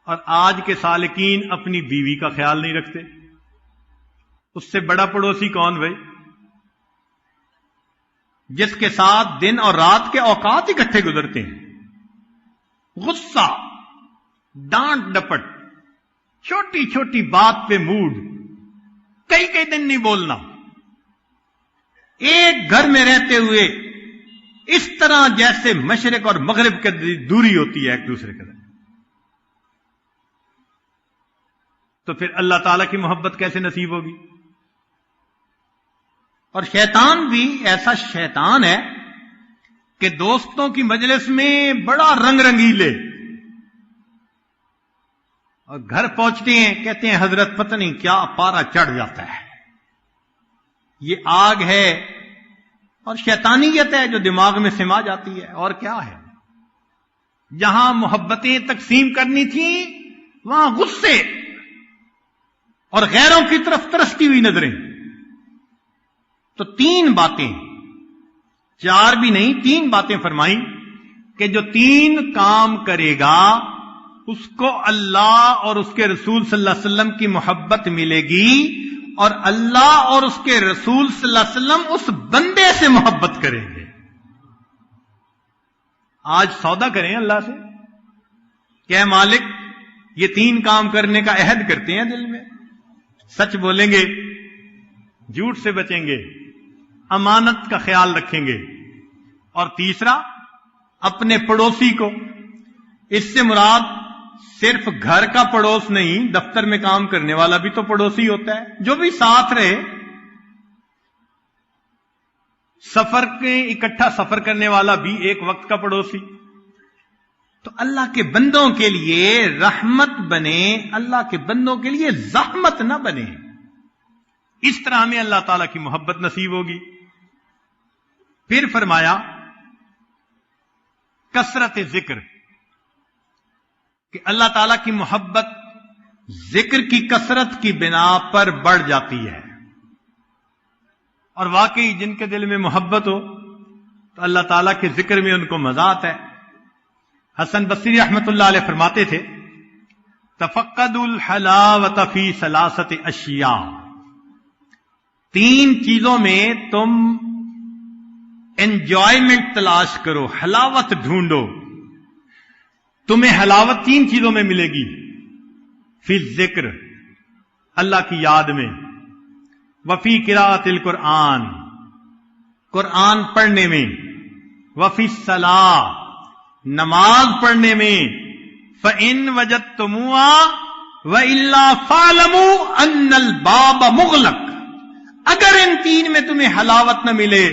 A: اور آج کے سالکین اپنی بیوی کا خیال نہیں رکھتے۔ اس سے بڑا پڑوسی کون بھائی؟ جس کے ساتھ دن اور رات کے اوقات اکٹھے گزرتے ہیں، غصہ، ڈانٹ ڈپٹ، چھوٹی چھوٹی بات پہ موڈ، کئی کئی دن نہیں بولنا، ایک گھر میں رہتے ہوئے اس طرح جیسے مشرق اور مغرب کی دوری ہوتی ہے ایک دوسرے کے ساتھ، تو پھر اللہ تعالیٰ کی محبت کیسے نصیب ہوگی؟ اور شیطان بھی ایسا شیطان ہے کہ دوستوں کی مجلس میں بڑا رنگ رنگیلے، اور گھر پہنچتے ہیں کہتے ہیں حضرت پتہ نہیں کیا پارا چڑھ جاتا ہے، یہ آگ ہے اور شیطانیت ہے جو دماغ میں سما جاتی ہے، اور کیا ہے؟ جہاں محبتیں تقسیم کرنی تھیں وہاں غصے اور غیروں کی طرف ترستی ہوئی نظریں۔ تو تین باتیں، چار بھی نہیں، تین باتیں فرمائیں کہ جو تین کام کرے گا اس کو اللہ اور اس کے رسول صلی اللہ علیہ وسلم کی محبت ملے گی، اور اللہ اور اس کے رسول صلی اللہ علیہ وسلم اس بندے سے محبت کریں گے۔ آج سودا کریں اللہ سے کہ اے مالک یہ تین کام کرنے کا عہد کرتے ہیں دل میں، سچ بولیں گے، جھوٹ سے بچیں گے، امانت کا خیال رکھیں گے، اور تیسرا اپنے پڑوسی کو، اس سے مراد صرف گھر کا پڑوس نہیں، دفتر میں کام کرنے والا بھی تو پڑوسی ہوتا ہے، جو بھی ساتھ رہے، سفر کے اکٹھا سفر کرنے والا بھی ایک وقت کا پڑوسی۔ تو اللہ کے بندوں کے لیے رحمت بنے، اللہ کے بندوں کے لیے زحمت نہ بنے، اس طرح ہمیں اللہ تعالیٰ کی محبت نصیب ہوگی۔ پھر فرمایا کثرت ذکر، کہ اللہ تعالیٰ کی محبت ذکر کی کثرت کی بنا پر بڑھ جاتی ہے، اور واقعی جن کے دل میں محبت ہو تو اللہ تعالیٰ کے ذکر میں ان کو مزہ آتا ہے۔ حسن بصری رحمت اللہ علیہ فرماتے تھے تفقدوا الحلاوۃ فی ثلاثۃ اشیاء، تین چیزوں میں تم انجوائمنٹ تلاش کرو، حلاوت ڈھونڈو، تمہیں حلاوت تین چیزوں میں ملے گی، فی ذکر، اللہ کی یاد میں، وفی قراءۃ القرآن، قرآن پڑھنے میں، وفی الصلاۃ، نماز پڑھنے میں، فَإِن وَجَدْتُمُوهَا وَإِلَّا فَاعْلَمُوا أَنَّ الْبَابَ مُغْلَقٌ، اگر ان تین میں تمہیں حلاوت نہ ملے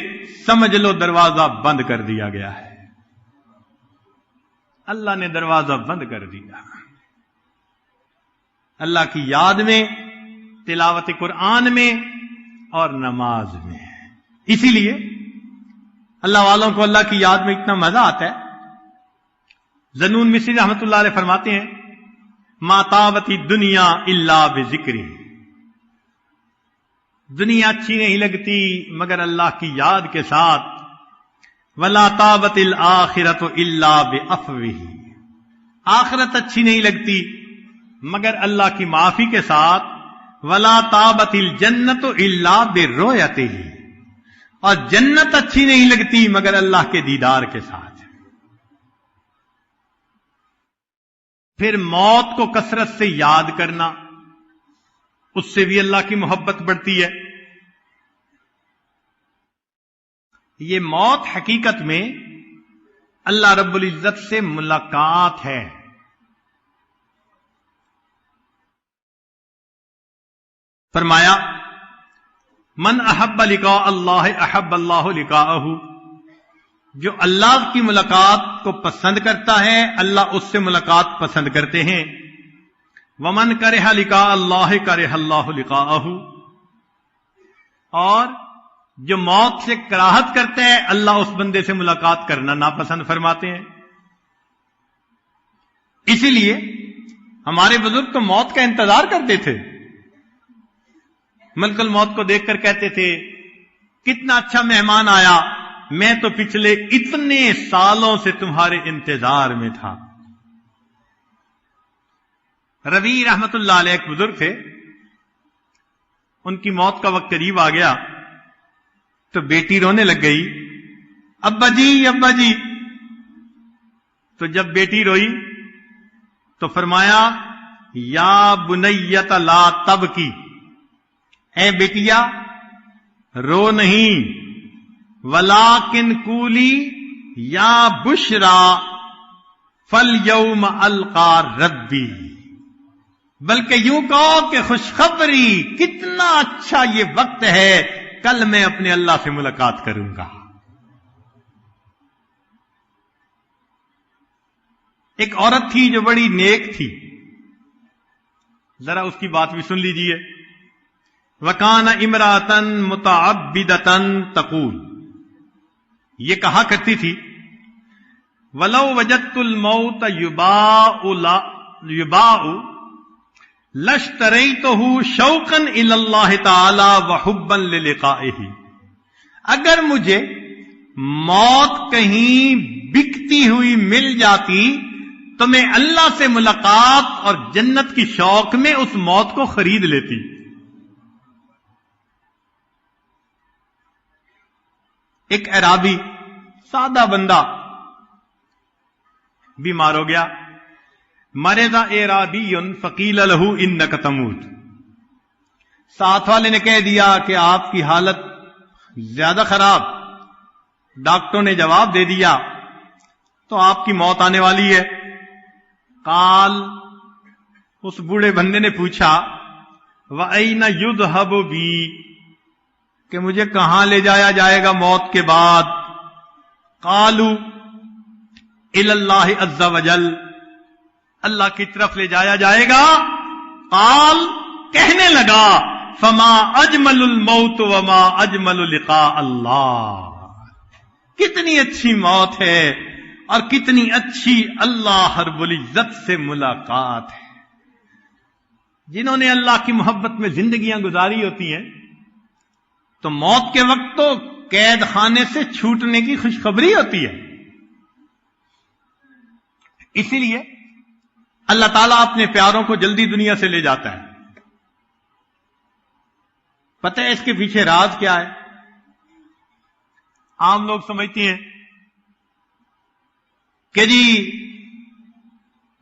A: سمجھ لو دروازہ بند کر دیا گیا ہے، اللہ نے دروازہ بند کر دیا۔ اللہ کی یاد میں، تلاوت قرآن میں اور نماز میں۔ اسی لیے اللہ والوں کو اللہ کی یاد میں اتنا مزہ آتا ہے۔ ذنون مصری رحمت اللہ علیہ فرماتے ہیں ما طابت الدنیا الا بذکری، دنیا اچھی نہیں لگتی مگر اللہ کی یاد کے ساتھ، ولا طابت الآخرۃ الا بعفوہ، آخرت اچھی نہیں لگتی مگر اللہ کی معافی کے ساتھ، ولا طابت الجنۃ الا برؤیتہ، اور جنت اچھی نہیں لگتی مگر اللہ کے دیدار کے ساتھ۔ پھر موت کو کثرت سے یاد کرنا، اس سے بھی اللہ کی محبت بڑھتی ہے۔ یہ موت حقیقت میں اللہ رب العزت سے ملاقات ہے۔ فرمایا من احب لقاء اللہ احب اللہ لقاءہ، جو اللہ کی ملاقات کو پسند کرتا ہے اللہ اس سے ملاقات پسند کرتے ہیں۔ ومن کرہ لقاء اللہ کرہ اللہ لقاءہ، اور جو موت سے کراہت کرتا ہے اللہ اس بندے سے ملاقات کرنا ناپسند فرماتے ہیں. اسی لیے ہمارے بزرگ تو موت کا انتظار کرتے تھے. ملک الموت کو دیکھ کر کہتے تھے کتنا اچھا مہمان آیا، میں تو پچھلے اتنے سالوں سے تمہارے انتظار میں تھا. ربیع رحمت اللہ علیہ ایک بزرگ تھے، ان کی موت کا وقت قریب آ گیا تو بیٹی رونے لگ گئی، ابا جی ابا جی. تو جب بیٹی روئی تو فرمایا یا بنیت لا تبکی، اے بیٹیا رو نہیں، ولیکن قولی یا بشرا فالیوم القا ربی، بلکہ یوں کہو کہ خوشخبری کتنا اچھا یہ وقت ہے، کل میں اپنے اللہ سے ملاقات کروں گا. ایک عورت تھی جو بڑی نیک تھی، ذرا اس کی بات بھی سن لیجئے. وَكَانَ امْرَأَةً مُتَعَبِّدَةً تَقُولُ، یہ کہا کرتی تھی وَلَوْ وَجَدْتُ الْمَوْتَ يُبَاءُ لَاشْتَرَيْتُهُ شَوْقًا إِلَى اللَّهِ تَعَالَى وَحُبًّا لِلِقَائِهِ، اگر مجھے موت کہیں بکتی ہوئی مل جاتی تو میں اللہ سے ملاقات اور جنت کی شوق میں اس موت کو خرید لیتی. ایک اعرابی سادہ بندہ بیمار ہو گیا. مرض اعرابی فقیل لہ انک تموت، ساتھ والے نے کہہ دیا کہ آپ کی حالت زیادہ خراب. ڈاکٹروں نے جواب دے دیا تو آپ کی موت آنے والی ہے. قال، اس بوڑھے بندے نے پوچھا وَأَيْنَ يُذْهَبُ بِي، کہ مجھے کہاں لے جایا جائے گا موت کے بعد؟ قالوا إِلَى اللَّهِ عَزَّ وَجَلَّ، اللہ کی طرف لے جایا جائے گا. قال، کہنے لگا فما اجمل الموت وما اجمل لقاء اللہ، کتنی اچھی موت ہے اور کتنی اچھی اللہ رب العزت سے ملاقات ہے. جنہوں نے اللہ کی محبت میں زندگیاں گزاری ہوتی ہیں تو موت کے وقت تو قید خانے سے چھوٹنے کی خوشخبری ہوتی ہے. اسی لیے اللہ تعالیٰ اپنے پیاروں کو جلدی دنیا سے لے جاتا ہے. پتہ ہے اس کے پیچھے راز کیا ہے؟ عام لوگ سمجھتے ہیں کہ جی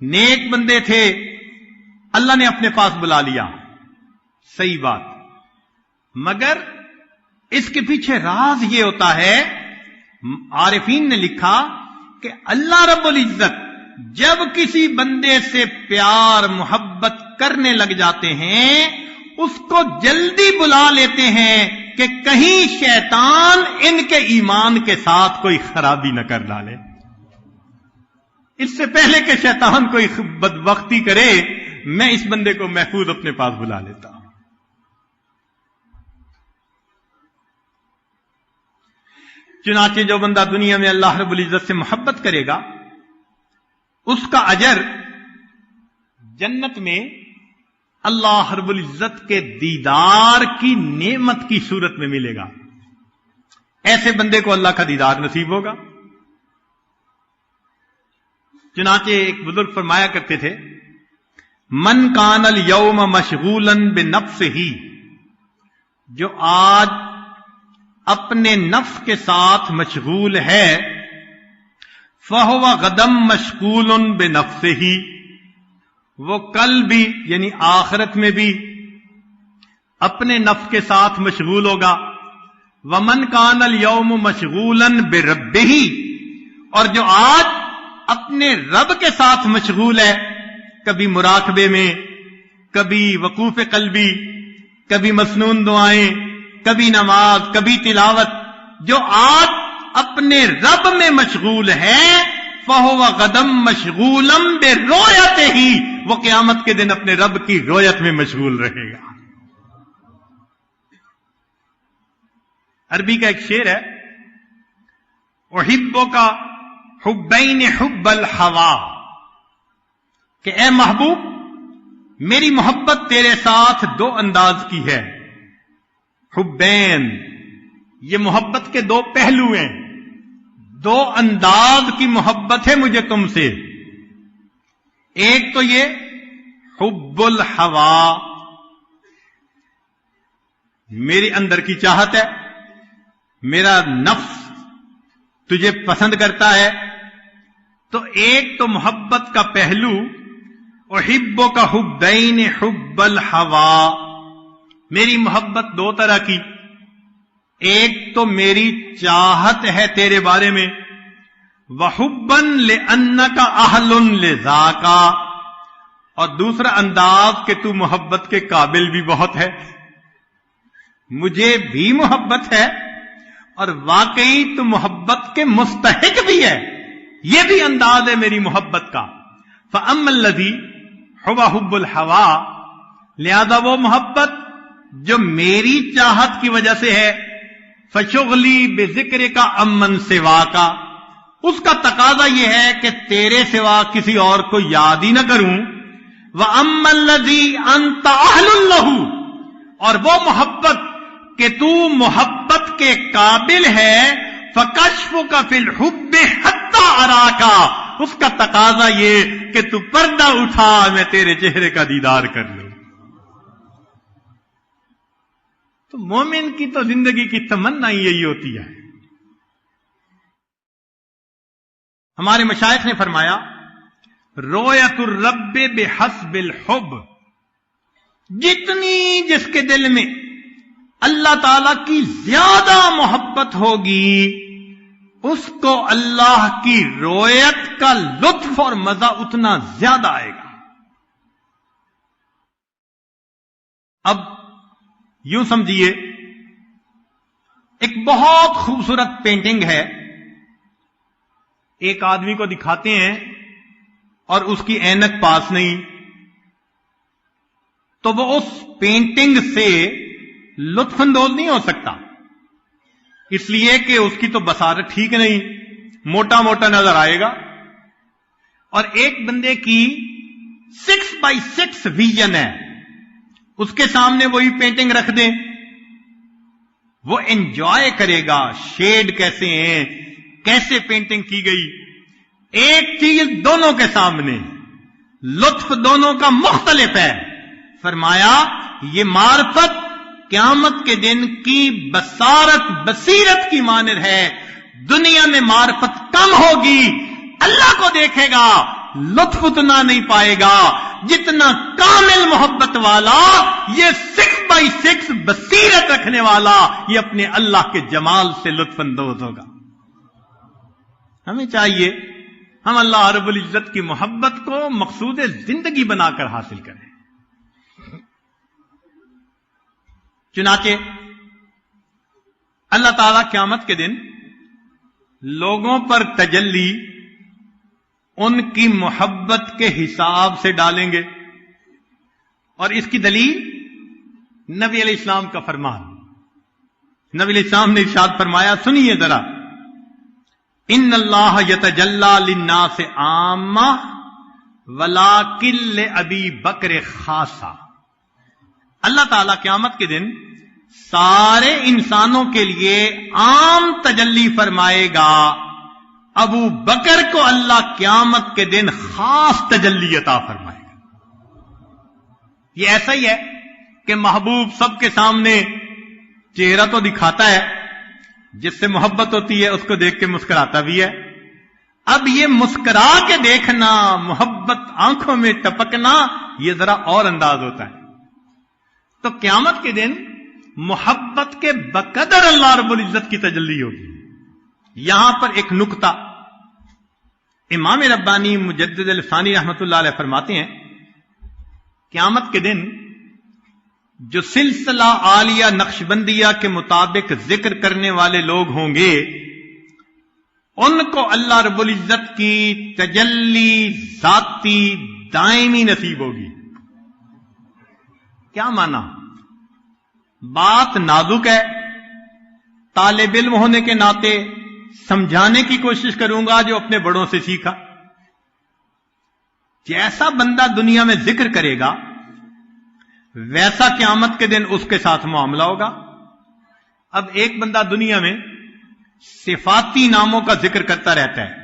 A: نیک بندے تھے اللہ نے اپنے پاس بلا لیا، صحیح بات، مگر اس کے پیچھے راز یہ ہوتا ہے، عارفین نے لکھا کہ اللہ رب العزت جب کسی بندے سے پیار محبت کرنے لگ جاتے ہیں اس کو جلدی بلا لیتے ہیں کہ کہیں شیطان ان کے ایمان کے ساتھ کوئی خرابی نہ کر ڈالے. اس سے پہلے کہ شیطان کوئی بدبختی کرے میں اس بندے کو محفوظ اپنے پاس بلا لیتا ہوں. چنانچہ جو بندہ دنیا میں اللہ رب العزت سے محبت کرے گا اس کا اجر جنت میں اللہ رب العزت کے دیدار کی نعمت کی صورت میں ملے گا. ایسے بندے کو اللہ کا دیدار نصیب ہوگا. چنانچہ ایک بزرگ فرمایا کرتے تھے من کان الیوم مشغولا بنفسہ، جو آج اپنے نفس کے ساتھ مشغول ہے، فَهُوَ غَدًا مَشْغُولٌ بِنَفْسِهِ، وہ کل بھی یعنی آخرت میں بھی اپنے نفس کے ساتھ مشغول ہوگا. وَمَنْ كَانَ الْيَوْمُ مَشْغُولًا بِرَبِّهِ، اور جو آج اپنے رب کے ساتھ مشغول ہے، کبھی مراقبے میں، کبھی وقوف قلبی، کبھی مسنون دعائیں، کبھی نماز، کبھی تلاوت، جو آج اپنے رب میں مشغول ہے فَهُوَ غَدًا مَشْغُولًا بِرُؤْيَتِهِ، وہ قیامت کے دن اپنے رب کی رؤیت میں مشغول رہے گا. عربی کا ایک شعر ہے، احبو کا حبین حب الہوا، کہ اے محبوب میری محبت تیرے ساتھ دو انداز کی ہے. حبین، یہ محبت کے دو پہلو ہیں، دو انداز کی محبت ہے مجھے تم سے. ایک تو یہ حب الہوا، میرے اندر کی چاہت ہے، میرا نفس تجھے پسند کرتا ہے. تو ایک تو محبت کا پہلو احبو کا حبین حب الہوا، میری محبت دو طرح کی، ایک تو میری چاہت ہے تیرے بارے میں، وحبن لأنک اہل لذاک، اور دوسرا انداز کہ تو محبت کے قابل بھی بہت ہے، مجھے بھی محبت ہے اور واقعی تو محبت کے مستحق بھی ہے، یہ بھی انداز ہے میری محبت کا. فَأَمَّا الَّذِي هُوَ حُبُّ الْهَوَىٰ، لہذا وہ محبت جو میری چاہت کی وجہ سے ہے، فَشُغْلِي بِذِكْرِكَ عَمَّن سِوَاكَ، اس کا تقاضا یہ ہے کہ تیرے سوا کسی اور کو یاد ہی نہ کروں. وَأَمَّا الَّذِي أَنْتَ أَهْلٌ لَهُ، اور وہ محبت کہ تو محبت کے قابل ہے، فَكَشْفُكَ فِي الْحُبِّ حَتَّى أَرَاكَ، اس کا تقاضا یہ کہ تو پردہ اٹھا میں تیرے چہرے کا دیدار کر لوں. تو مومن کی تو زندگی کی تمنا ہی یہی ہوتی ہے. ہمارے مشائخ نے فرمایا رویت الرب بحسب الحب، جتنی جس کے دل میں اللہ تعالی کی زیادہ محبت ہوگی اس کو اللہ کی رویت کا لطف اور مزہ اتنا زیادہ آئے گا. اب یوں سمجھیے، ایک بہت خوبصورت پینٹنگ ہے، ایک آدمی کو دکھاتے ہیں اور اس کی اینک پاس نہیں، تو وہ اس پینٹنگ سے لطف اندوز نہیں ہو سکتا، اس لیے کہ اس کی تو بصارت ٹھیک نہیں، موٹا موٹا نظر آئے گا. اور ایک بندے کی 6x6 ویژن ہے، اس کے سامنے وہی پینٹنگ رکھ دیں، وہ انجوائے کرے گا، شیڈ کیسے ہیں، کیسے پینٹنگ کی گئی. ایک چیز دونوں کے سامنے، لطف دونوں کا مختلف ہے. فرمایا یہ معرفت قیامت کے دن کی بصیرت کی مانند ہے. دنیا میں معرفت کم ہوگی، اللہ کو دیکھے گا، لطف اتنا نہیں پائے گا جتنا کامل محبت والا، یہ 6x6 بصیرت رکھنے والا، یہ اپنے اللہ کے جمال سے لطف اندوز ہوگا. ہمیں چاہیے ہم اللہ رب العزت کی محبت کو مقصود زندگی بنا کر حاصل کریں. چنانچہ اللہ تعالیٰ قیامت کے دن لوگوں پر تجلی ان کی محبت کے حساب سے ڈالیں گے، اور اس کی دلیل نبی علیہ السلام کا فرمان. نبی علیہ السلام نے ارشاد فرمایا، سنیے ذرا، ان اللہ یتجلی للناس عامہ ولکن لابی بکر خاصہ. اللہ تعالیٰ قیامت کے دن سارے انسانوں کے لیے عام تجلی فرمائے گا، ابو بکر کو اللہ قیامت کے دن خاص تجلی عطا فرمائے گا. یہ ایسا ہی ہے کہ محبوب سب کے سامنے چہرہ تو دکھاتا ہے، جس سے محبت ہوتی ہے اس کو دیکھ کے مسکراتا بھی ہے. اب یہ مسکرا کے دیکھنا، محبت آنکھوں میں ٹپکنا، یہ ذرا اور انداز ہوتا ہے. تو قیامت کے دن محبت کے بقدر اللہ رب العزت کی تجلی ہوگی. یہاں پر ایک نکتہ امام ربانی مجدد الثانی رحمت اللہ علیہ فرماتے ہیں، قیامت کے دن جو سلسلہ عالیہ نقشبندیہ کے مطابق ذکر کرنے والے لوگ ہوں گے، ان کو اللہ رب العزت کی تجلی ذاتی دائمی نصیب ہوگی. کیا مانا؟ بات نازک ہے، طالب علم ہونے کے ناطے سمجھانے کی کوشش کروں گا جو اپنے بڑوں سے سیکھا. جیسا بندہ دنیا میں ذکر کرے گا ویسا قیامت کے دن اس کے ساتھ معاملہ ہوگا. اب ایک بندہ دنیا میں صفاتی ناموں کا ذکر کرتا رہتا ہے،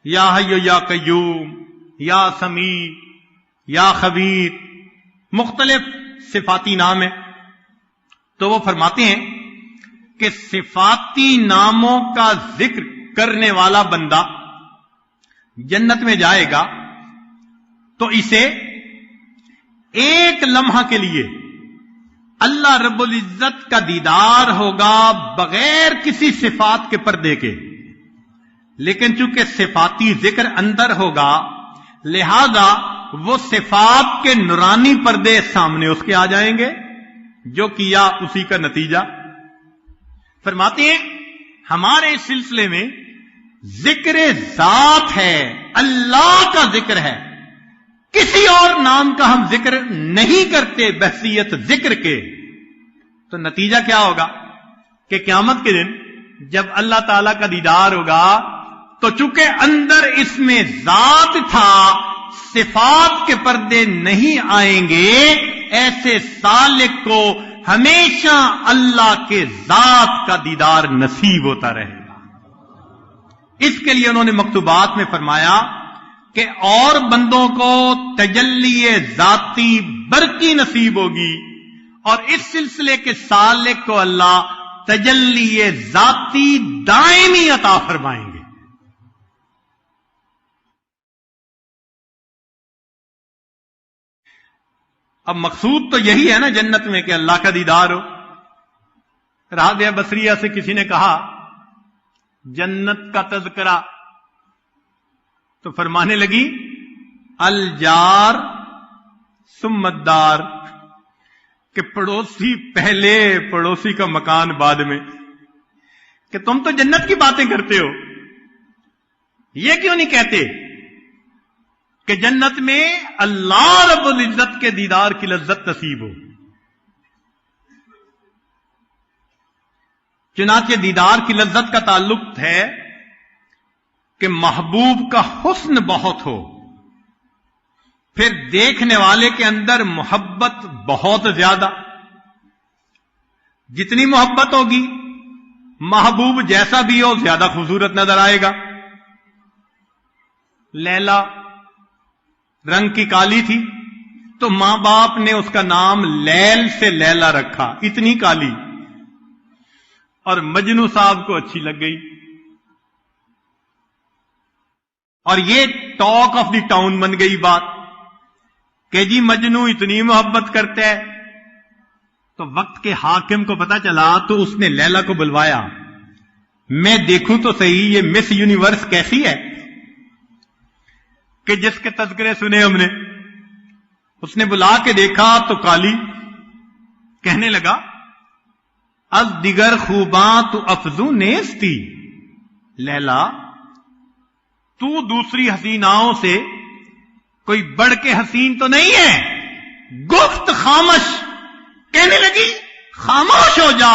A: یا حی یا قیوم، یا سمیع، یا خبیر، مختلف صفاتی نام ہیں. تو وہ فرماتے ہیں کہ صفاتی ناموں کا ذکر کرنے والا بندہ جنت میں جائے گا تو اسے ایک لمحہ کے لیے اللہ رب العزت کا دیدار ہوگا بغیر کسی صفات کے پردے کے. لیکن چونکہ صفاتی ذکر اندر ہوگا لہذا وہ صفات کے نورانی پردے سامنے اس کے آ جائیں گے، جو کیا اسی کا نتیجہ. فرماتے ہیں ہمارے اس سلسلے میں ذکر ذات ہے، اللہ کا ذکر ہے، کسی اور نام کا ہم ذکر نہیں کرتے بحثیت ذکر کے. تو نتیجہ کیا ہوگا کہ قیامت کے دن جب اللہ تعالی کا دیدار ہوگا تو چونکہ اندر اس میں ذات تھا صفات کے پردے نہیں آئیں گے، ایسے سالک کو ہمیشہ اللہ کے ذات کا دیدار نصیب ہوتا رہے گا. اس کے لیے انہوں نے مکتوبات میں فرمایا کہ اور بندوں کو تجلی ذاتی برقی نصیب ہوگی اور اس سلسلے کے سالک کو اللہ تجلی ذاتی دائمی عطا فرمائیں گے. اب مقصود تو یہی ہے نا جنت میں کہ اللہ کا دیدار ہو. رابعہ بصریہ سے کسی نے کہا جنت کا تذکرہ تو فرمانے لگی الجار ثم الدار، کہ پڑوسی پہلے پڑوسی کا مکان بعد میں. کہ تم تو جنت کی باتیں کرتے ہو، یہ کیوں نہیں کہتے کہ جنت میں اللہ رب العزت کے دیدار کی لذت نصیب ہو. چنانچہ دیدار کی لذت کا تعلق ہے کہ محبوب کا حسن بہت ہو، پھر دیکھنے والے کے اندر محبت بہت زیادہ. جتنی محبت ہوگی محبوب جیسا بھی ہو زیادہ خوبصورت نظر آئے گا. لیلا رنگ کی کالی تھی تو ماں باپ نے اس کا نام لیل سے لیلا رکھا، اتنی کالی. اور مجنو صاحب کو اچھی لگ گئی اور یہ ٹاک آف دی ٹاؤن بن گئی بات کہ جی مجنو اتنی محبت کرتا ہے. تو وقت کے حاکم کو پتا چلا تو اس نے لیلا کو بلوایا، میں دیکھوں تو صحیح یہ مس یونیورس کیسی ہے کہ جس کے تذکرے سنے ہم نے. اس نے بلا کے دیکھا تو کالی. کہنے لگا از دیگر خوباں تو افزوں نیستی، لیلا تو دوسری حسیناؤں سے کوئی بڑھ کے حسین تو نہیں ہے. گفت خامش، کہنے لگی خاموش ہو جا،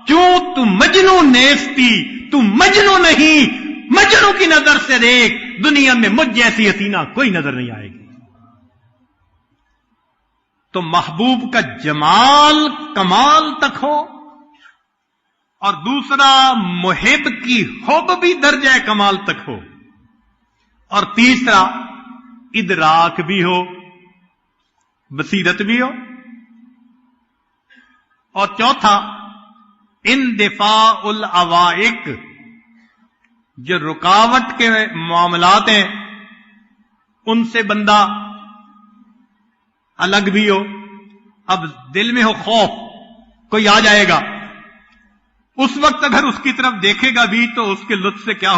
A: کیوں تو مجنو نیستی، تو مجنو نہیں، مجنو کی نظر سے دیکھ، دنیا میں مجھ جیسی حسینہ کوئی نظر نہیں آئے گی. تو محبوب کا جمال کمال تک ہو اور دوسرا محب کی حب بھی درجہ کمال تک ہو، اور تیسرا ادراک بھی ہو، بصیرت بھی ہو، اور چوتھا اندفاع العوائق، جو رکاوٹ کے معاملات ہیں ان سے بندہ الگ بھی ہو. اب دل میں ہو خوف کوئی آ جائے گا، اس وقت اگر اس کی طرف دیکھے گا بھی تو اس کے لطف سے کیا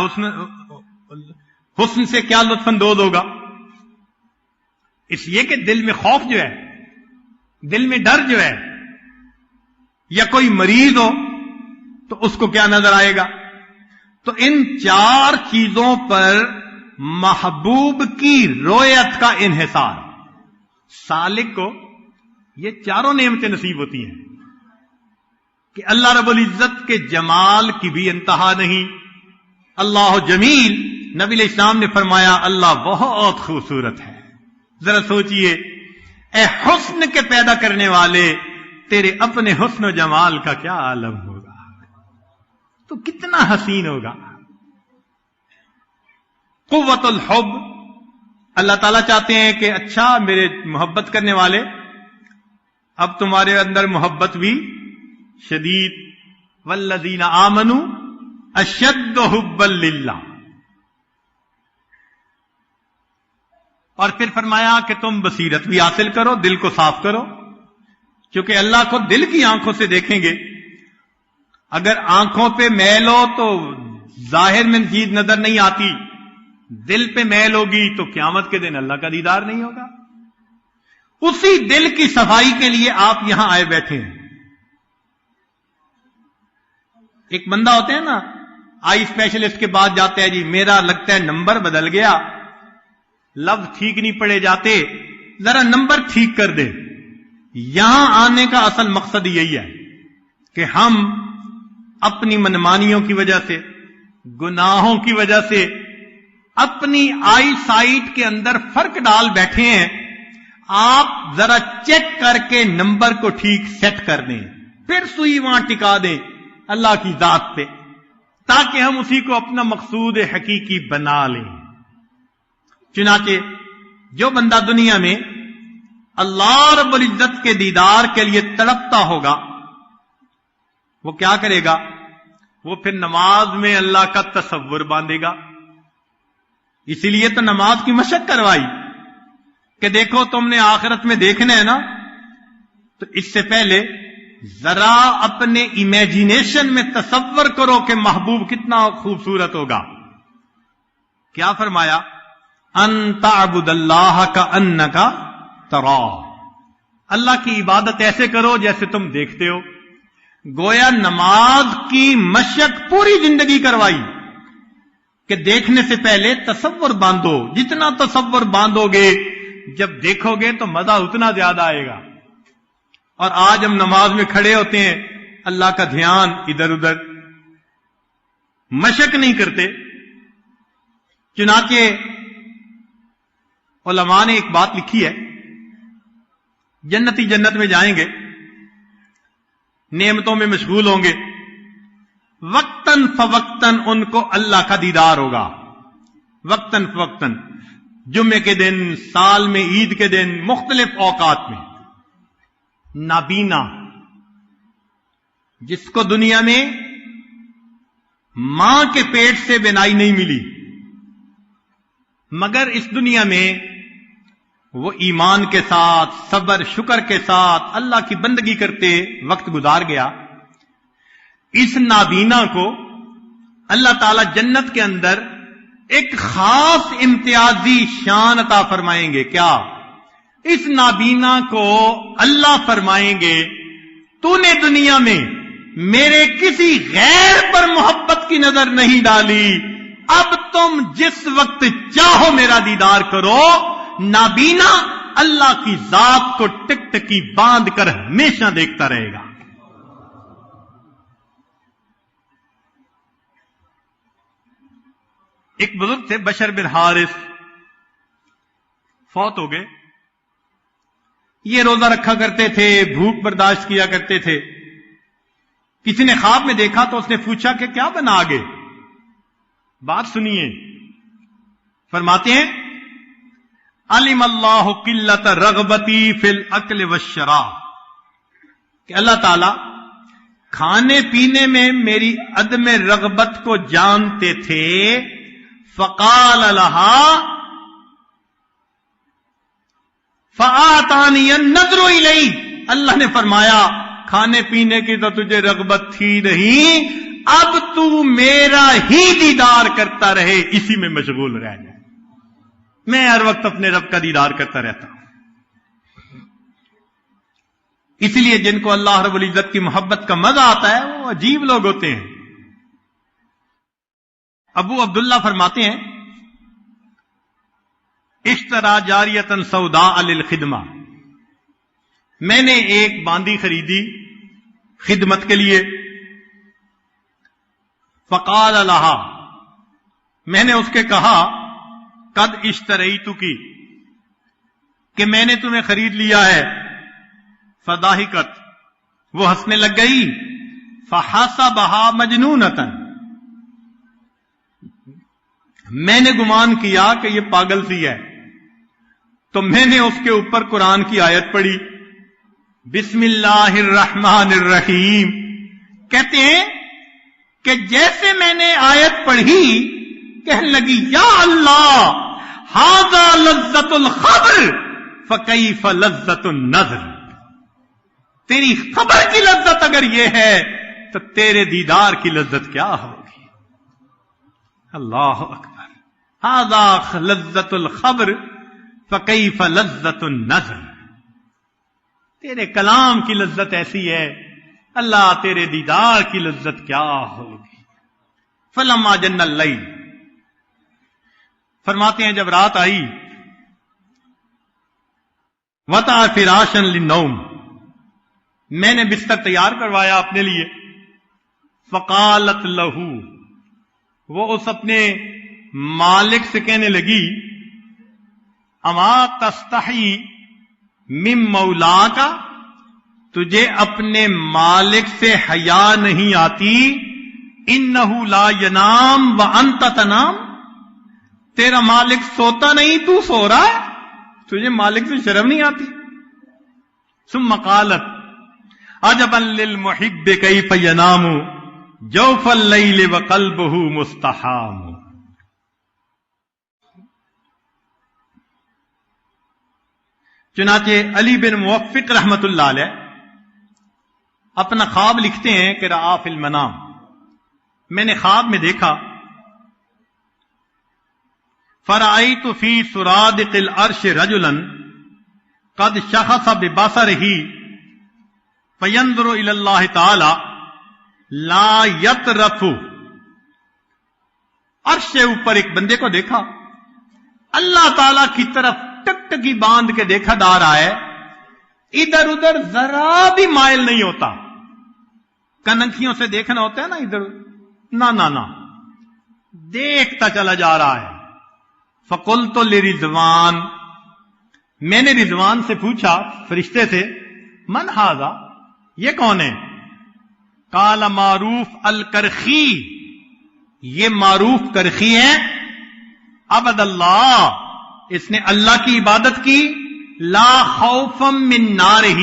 A: حسن سے کیا لطف اندوز ہوگا. اس لیے کہ دل میں خوف جو ہے، دل میں ڈر جو ہے، یا کوئی مریض ہو تو اس کو کیا نظر آئے گا. تو ان چار چیزوں پر محبوب کی رویت کا انحصار، سالک کو یہ چاروں نعمتیں نصیب ہوتی ہیں. کہ اللہ رب العزت کے جمال کی بھی انتہا نہیں. اللہ جمیل، نبی علیہ السلام نے فرمایا اللہ بہت خوبصورت ہے. ذرا سوچئے، اے حسن کے پیدا کرنے والے، تیرے اپنے حسن و جمال کا کیا عالم ہوگا، تو کتنا حسین ہوگا. قوت الحب، اللہ تعالیٰ چاہتے ہیں کہ اچھا میرے محبت کرنے والے، اب تمہارے اندر محبت بھی شدید. والذین آمنوا اشد حبا للہ. اور پھر فرمایا کہ تم بصیرت بھی حاصل کرو، دل کو صاف کرو، کیونکہ اللہ کو دل کی آنکھوں سے دیکھیں گے. اگر آنکھوں پہ میل ہو تو ظاہر میں چیز نظر نہیں آتی، دل پہ میل ہوگی تو قیامت کے دن اللہ کا دیدار نہیں ہوگا. اسی دل کی صفائی کے لیے آپ یہاں آئے بیٹھے ہیں. ایک بندہ ہوتے ہیں نا، آئی اسپیشلسٹ کے بعد جاتے ہیں، جی میرا لگتا ہے نمبر بدل گیا، لفظ ٹھیک نہیں پڑے جاتے، ذرا نمبر ٹھیک کر دے. یہاں آنے کا اصل مقصد یہی ہے کہ ہم اپنی منمانیوں کی وجہ سے، گناہوں کی وجہ سے اپنی آئی سائٹ کے اندر فرق ڈال بیٹھے ہیں. آپ ذرا چیک کر کے نمبر کو ٹھیک سیٹ کر دیں، پھر سوئی وہاں ٹکا دیں اللہ کی ذات پہ، تاکہ ہم اسی کو اپنا مقصود حقیقی بنا لیں. چنانچہ جو بندہ دنیا میں اللہ رب العزت کے دیدار کے لیے تڑپتا ہوگا، وہ کیا کرے گا؟ وہ پھر نماز میں اللہ کا تصور باندھے گا. اسی لیے تو نماز کی مشق کروائی کہ دیکھو تم نے آخرت میں دیکھنا ہے نا، تو اس سے پہلے ذرا اپنے امیجینیشن میں تصور کرو کہ محبوب کتنا خوبصورت ہوگا. کیا فرمایا؟ ان تعبد اللہ کأنک تراہ. اللہ کی عبادت ایسے کرو جیسے تم دیکھتے ہو. گویا نماز کی مشق پوری زندگی کروائی کہ دیکھنے سے پہلے تصور باندھو. جتنا تصور باندھو گے، جب دیکھو گے تو مزہ اتنا زیادہ آئے گا. اور آج ہم نماز میں کھڑے ہوتے ہیں، اللہ کا دھیان ادھر ادھر، مشق نہیں کرتے. چنانچہ علماء نے ایک بات لکھی ہے، جنتی جنت میں جائیں گے، نعمتوں میں مشغول ہوں گے، وقتاً فوقتاً ان کو اللہ کا دیدار ہوگا. وقتاً فوقتاً، جمعے کے دن، سال میں عید کے دن، مختلف اوقات میں. نابینا، جس کو دنیا میں ماں کے پیٹ سے بینائی نہیں ملی، مگر اس دنیا میں وہ ایمان کے ساتھ، صبر شکر کے ساتھ اللہ کی بندگی کرتے وقت گزار گیا. اس نابینا کو اللہ تعالی جنت کے اندر ایک خاص امتیازی شان عطا فرمائیں گے. کیا؟ اس نابینا کو اللہ فرمائیں گے تو نے دنیا میں میرے کسی غیر پر محبت کی نظر نہیں ڈالی، اب تم جس وقت چاہو میرا دیدار کرو. نابینا اللہ کی ذات کو ٹک ٹکی باندھ کر ہمیشہ دیکھتا رہے گا. ایک بزرگ تھے، بشر بن حارث، فوت ہو گئے. یہ روزہ رکھا کرتے تھے، بھوک برداشت کیا کرتے تھے. کسی نے خواب میں دیکھا تو اس نے پوچھا کہ کیا بنا آگے؟ بات سنیے. فرماتے ہیں علم اللہ قلت رغبتی فی الاکل والشراب، کہ اللہ تعالی کھانے پینے میں میری عدم رغبت کو جانتے تھے. فقال لها فآتانی النظر الی، اللہ نے فرمایا کھانے پینے کی تو تجھے رغبت تھی نہیں، اب تو میرا ہی دیدار کرتا رہے، اسی میں مشغول رہ جائے. میں ہر وقت اپنے رب کا دیدار کرتا رہتا ہوں. اسی لیے جن کو اللہ رب العزت کی محبت کا مزہ آتا ہے وہ عجیب لوگ ہوتے ہیں. ابو عبداللہ فرماتے ہیں اشترا جاریتن سوداء للخدمہ، میں نے ایک باندی خریدی خدمت کے لیے. فقال لها، میں نے اس کے کہا قد اشتریتکی، کہ میں نے تمہیں خرید لیا ہے. فضاحکت، وہ ہنسنے لگ گئی. فحسبها مجنونۃ، میں نے گمان کیا کہ یہ پاگل سی ہے، تو میں نے اس کے اوپر قرآن کی آیت پڑھی، بسم اللہ الرحمن الرحیم. کہتے ہیں کہ جیسے میں نے آیت پڑھی کہنے لگی یا اللہ ھذا لذت الخبر فکیف لذت النظر. تیری خبر کی لذت اگر یہ ہے تو تیرے دیدار کی لذت کیا ہوگی. اللہ اکبر. ھذا لذت الخبر فکیف لذت النظر. تیرے کلام کی لذت ایسی ہے، اللہ تیرے دیدار کی لذت کیا ہوگی. فلما جن اللیل، فرماتے ہیں جب رات آئی، وطأ فراشا للنوم، میں نے بستر تیار کروایا اپنے لیے. فقالت لہو، وہ اس اپنے مالک سے کہنے لگی، اما تستحی من مولاک، تجھے اپنے مالک سے حیا نہیں آتی. انہ لا ینام وانت تنام، تیرا مالک سوتا نہیں تو سو رہا ہے، تجھے مالک سے شرم نہیں آتی. ثم قالت عجبا للمحب کیف ینام جوف اللیل وقلبہ مستحام. چنانچہ علی بن موفق رحمت اللہ علیہ اپنا خواب لکھتے ہیں کہ رآ فی المنام، میں نے خواب میں دیکھا، فرأیت فی سرادق العرش رجلا قد شخص ببصرہ فینظر الی اللہ تعالی لا یطرف. عرش سے اوپر ایک بندے کو دیکھا، اللہ تعالی کی طرف ٹکٹکی باندھ کے دیکھا جا رہا ہے، ادھر ادھر ذرا بھی مائل نہیں ہوتا. کنکھیوں سے دیکھنا ہوتا ہے نا ادھر، نہ دیکھتا چلا جا رہا ہے. فقلت لرضوان، میں نے رضوان سے پوچھا، فرشتے سے، من ھذا، یہ کون ہے؟ قال معروف الکرخی، یہ معروف کرخی ہے. عبد اللہ، اس نے اللہ کی عبادت کی. لا خوفا من نارہ،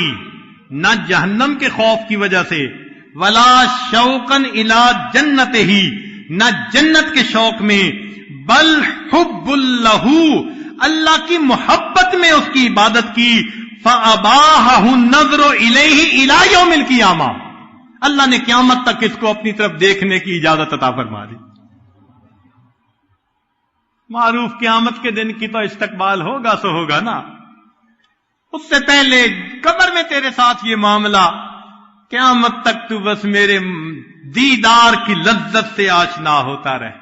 A: نہ جہنم کے خوف کی وجہ سے، ولا شوقا الی جنتہ، نہ جنت کے شوق میں، بل حب اللہ، اللہ کی محبت میں اس کی عبادت کی. فاباحہ النظر الیہ الی یوم القیامہ، اللہ نے قیامت تک اس کو اپنی طرف دیکھنے کی اجازت عطا فرما دی. معروف قیامت کے دن کی تو استقبال ہوگا سو ہوگا نا، اس سے پہلے قبر میں تیرے ساتھ یہ معاملہ، قیامت تک تو بس میرے دیدار کی لذت سے آشنا ہوتا رہے.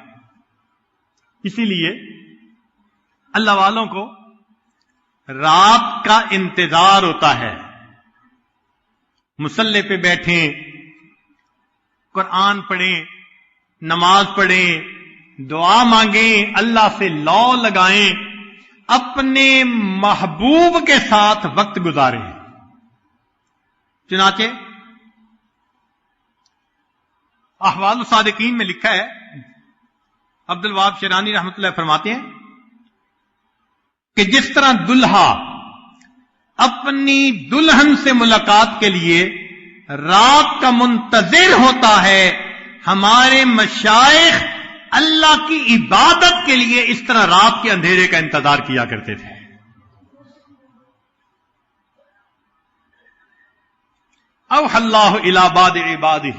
A: اسی لیے اللہ والوں کو رات کا انتظار ہوتا ہے، مصلی پہ بیٹھیں، قرآن پڑھیں، نماز پڑھیں، دعا مانگیں، اللہ سے لو لگائیں، اپنے محبوب کے ساتھ وقت گزاریں. چنانچہ احوال الصادقین میں لکھا ہے، عبد الوہاب شیرانی رحمۃ اللہ فرماتے ہیں کہ جس طرح دلہا اپنی دلہن سے ملاقات کے لیے رات کا منتظر ہوتا ہے، ہمارے مشائخ اللہ کی عبادت کے لیے اس طرح رات کے اندھیرے کا انتظار کیا کرتے تھے. اوحی اللہ الی بعض عبادہ،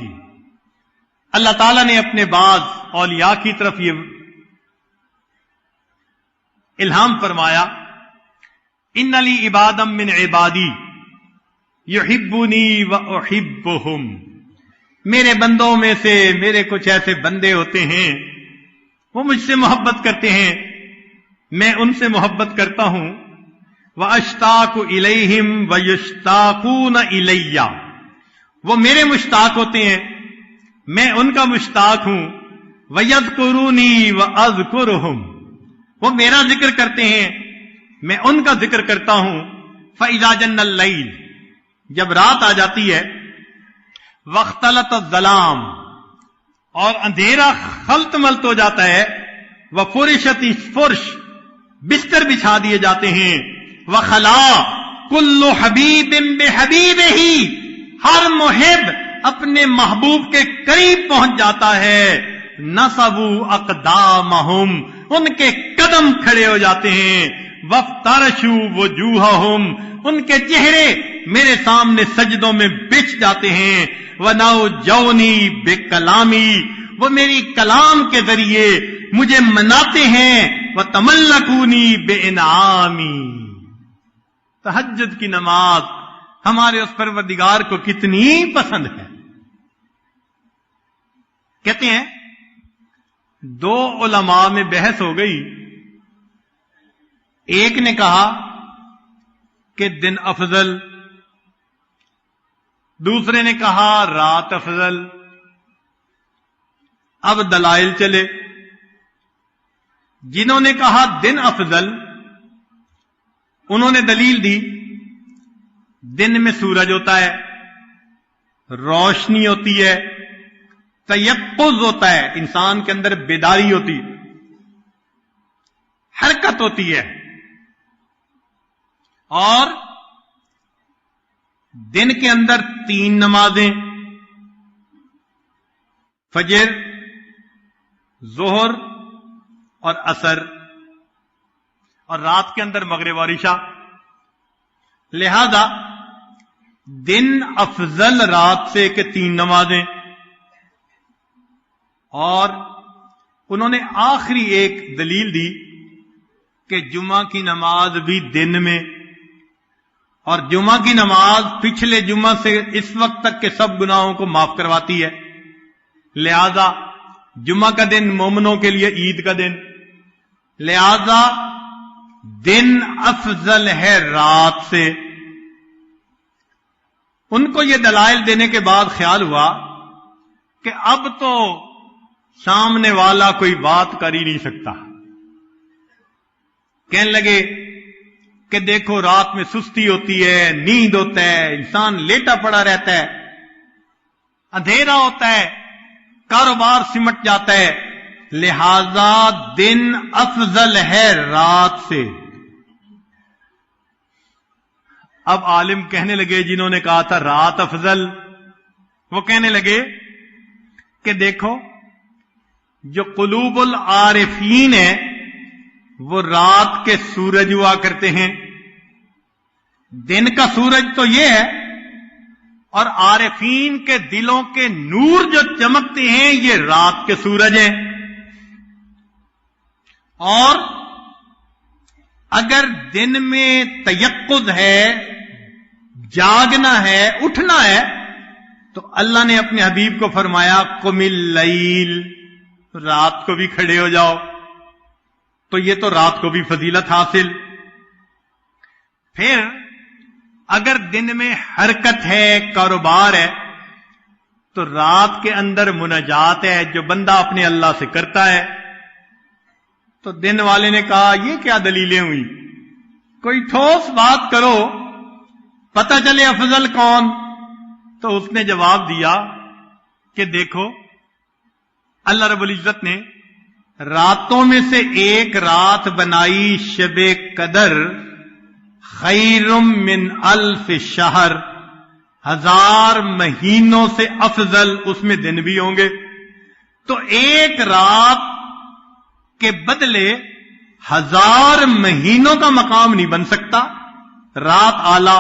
A: اللہ تعالیٰ نے اپنے بعض اولیاء کی طرف یہ الہام فرمایا، ان لی عبادا من عبادی یحبونی واحبہم، میرے بندوں میں سے میرے کچھ ایسے بندے ہوتے ہیں وہ مجھ سے محبت کرتے ہیں، میں ان سے محبت کرتا ہوں. واشتاق الیہم ویشتاقون الی، وہ میرے مشتاق ہوتے ہیں، میں ان کا مشتاق ہوں۔ وَيَذْكُرُونِي وَأَذْكُرُهُمْ، وہ میرا ذکر کرتے ہیں، میں ان کا ذکر کرتا ہوں۔ فَإِذَا جَنَّ اللَّيْلُ، جب رات آ جاتی ہے، وَاخْتَلَطَ الظَّلَامُ، اور اندھیرا خلط ملط ہو جاتا ہے، وَفُرِشَتِ الفُرش، بستر بچھا دیے جاتے ہیں، وَخَلَا كُلُّ حَبِيبٍ بِحَبِيبِهِ، ہر محب اپنے محبوب کے قریب پہنچ جاتا ہے۔ نصبوا اقدامہم، ان کے قدم کھڑے ہو جاتے ہیں۔ وَافْتَرَشُوا وُجُوهَهُمْ، ان کے چہرے میرے سامنے سجدوں میں بچھ جاتے ہیں۔ وَنَوْجَوْنِي بِكَلَامِي، وہ میری کلام کے ذریعے مجھے مناتے ہیں۔ وَتَمَلَّكُونِي بِإِنْعَامِي، تہجد کی نماز ہمارے اس پروردگار کو کتنی پسند ہے۔ کہتے ہیں دو علماء میں بحث ہو گئی، ایک نے کہا کہ دن افضل، دوسرے نے کہا رات افضل۔ اب دلائل چلے، جنہوں نے کہا دن افضل انہوں نے دلیل دی، دن میں سورج ہوتا ہے، روشنی ہوتی ہے، تیقظ ہوتا ہے، انسان کے اندر بیداری ہوتی، حرکت ہوتی ہے، اور دن کے اندر 3 نمازیں، فجر، ظہر اور عصر، اور رات کے اندر مغرب اور عشاء۔ لہذا دن افضل رات سے کہ 3 نمازیں، اور انہوں نے آخری ایک دلیل دی کہ جمعہ کی نماز بھی دن میں، اور جمعہ کی نماز پچھلے جمعہ سے اس وقت تک کے سب گناہوں کو معاف کرواتی ہے، لہذا جمعہ کا دن مومنوں کے لیے عید کا دن، لہذا دن افضل ہے رات سے۔ ان کو یہ دلائل دینے کے بعد خیال ہوا کہ اب تو سامنے والا کوئی بات کر ہی نہیں سکتا۔ کہنے لگے کہ دیکھو رات میں سستی ہوتی ہے، نیند ہوتا ہے، انسان لیٹا پڑا رہتا ہے، اندھیرا ہوتا ہے، کاروبار سمٹ جاتا ہے، لہذا دن افضل ہے رات سے۔ اب عالم کہنے لگے، جنہوں نے کہا تھا رات افضل، وہ کہنے لگے کہ دیکھو جو قلوب العارفین ہے وہ رات کے سورج ہوا کرتے ہیں، دن کا سورج تو یہ ہے، اور عارفین کے دلوں کے نور جو چمکتے ہیں یہ رات کے سورج ہیں۔ اور اگر دن میں تیقظ ہے، جاگنا ہے، اٹھنا ہے، تو اللہ نے اپنے حبیب کو فرمایا قم اللیل، رات کو بھی کھڑے ہو جاؤ، تو یہ تو رات کو بھی فضیلت حاصل۔ پھر اگر دن میں حرکت ہے، کاروبار ہے، تو رات کے اندر مناجات ہے جو بندہ اپنے اللہ سے کرتا ہے۔ تو دن والے نے کہا یہ کیا دلیلیں ہوئی، کوئی ٹھوس بات کرو، پتہ چلے افضل کون۔ تو اس نے جواب دیا کہ دیکھو اللہ رب العزت نے راتوں میں سے ایک رات بنائی شب قدر، خیر من الف شہر، 1000 مہینوں سے افضل، اس میں دن بھی ہوں گے۔ تو ایک رات کے بدلے 1000 مہینوں کا مقام نہیں بن سکتا، رات اعلی۔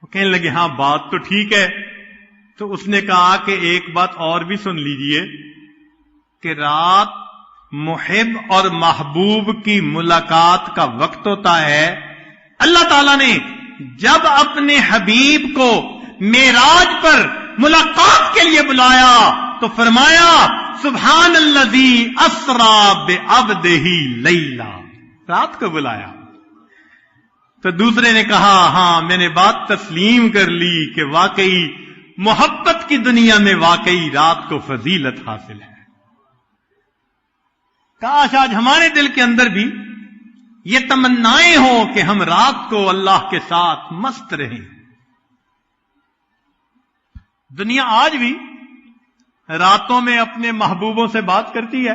A: وہ کہنے لگے ہاں بات تو ٹھیک ہے۔ تو اس نے کہا کہ ایک بات اور بھی سن لیجئے کہ رات محب اور محبوب کی ملاقات کا وقت ہوتا ہے۔ اللہ تعالیٰ نے جب اپنے حبیب کو معراج پر ملاقات کے لیے بلایا تو فرمایا سبحان الذی اسری بعبدہ لیلا، رات کو بلایا۔ تو دوسرے نے کہا ہاں میں نے بات تسلیم کر لی کہ واقعی محبت کی دنیا میں واقعی رات کو فضیلت حاصل ہے. کاش آج ہمارے دل کے اندر بھی یہ تمنائیں ہوں کہ ہم رات کو اللہ کے ساتھ مست رہیں. دنیا آج بھی راتوں میں اپنے محبوبوں سے بات کرتی ہے.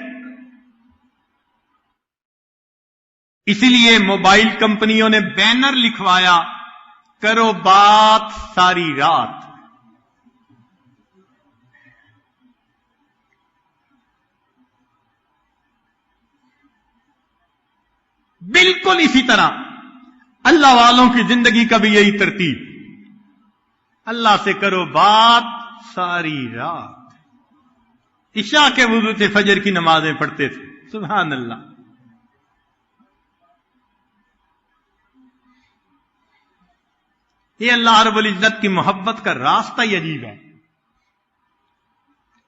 A: اسی لیے موبائل کمپنیوں نے بینر لکھوایا کرو بات ساری رات. بالکل اسی طرح اللہ والوں کی زندگی کا بھی یہی ترتیب. اللہ سے کرو بات ساری رات. عشاء کے وضو سے فجر کی نمازیں پڑھتے تھے. سبحان اللہ. یہ اللہ رب العزت کی محبت کا راستہ ہی عجیب ہے.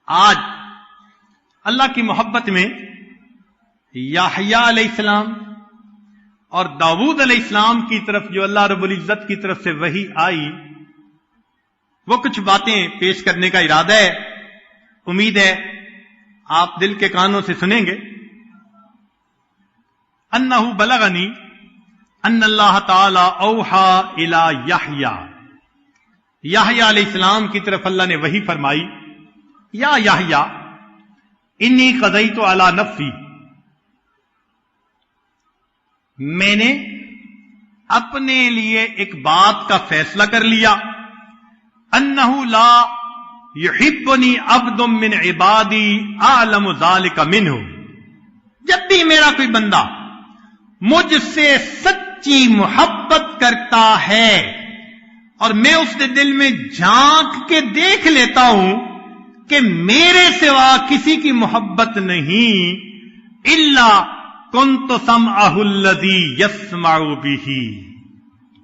A: آج اللہ کی محبت میں یحییٰ علیہ السلام اور داؤد علیہ السلام کی طرف جو اللہ رب العزت کی طرف سے وحی آئی، وہ کچھ باتیں پیش کرنے کا ارادہ ہے. امید ہے آپ دل کے کانوں سے سنیں گے. انہ بلغنی ان اللہ تعالی اوحا الی یحییٰ. یحییٰ علیہ السلام کی طرف اللہ نے وحی فرمائی، یا یحییٰ انی قضیت علی نفسی، میں نے اپنے لیے ایک بات کا فیصلہ کر لیا، انہ لا یحبنی عبد من عبادی اعلم ذلک منہ. جب بھی میرا کوئی بندہ مجھ سے سچی محبت کرتا ہے اور میں اس کے دل میں جھانک کے دیکھ لیتا ہوں کہ میرے سوا کسی کی محبت نہیں، الا کنت سمعہ الذی یسمع بہ،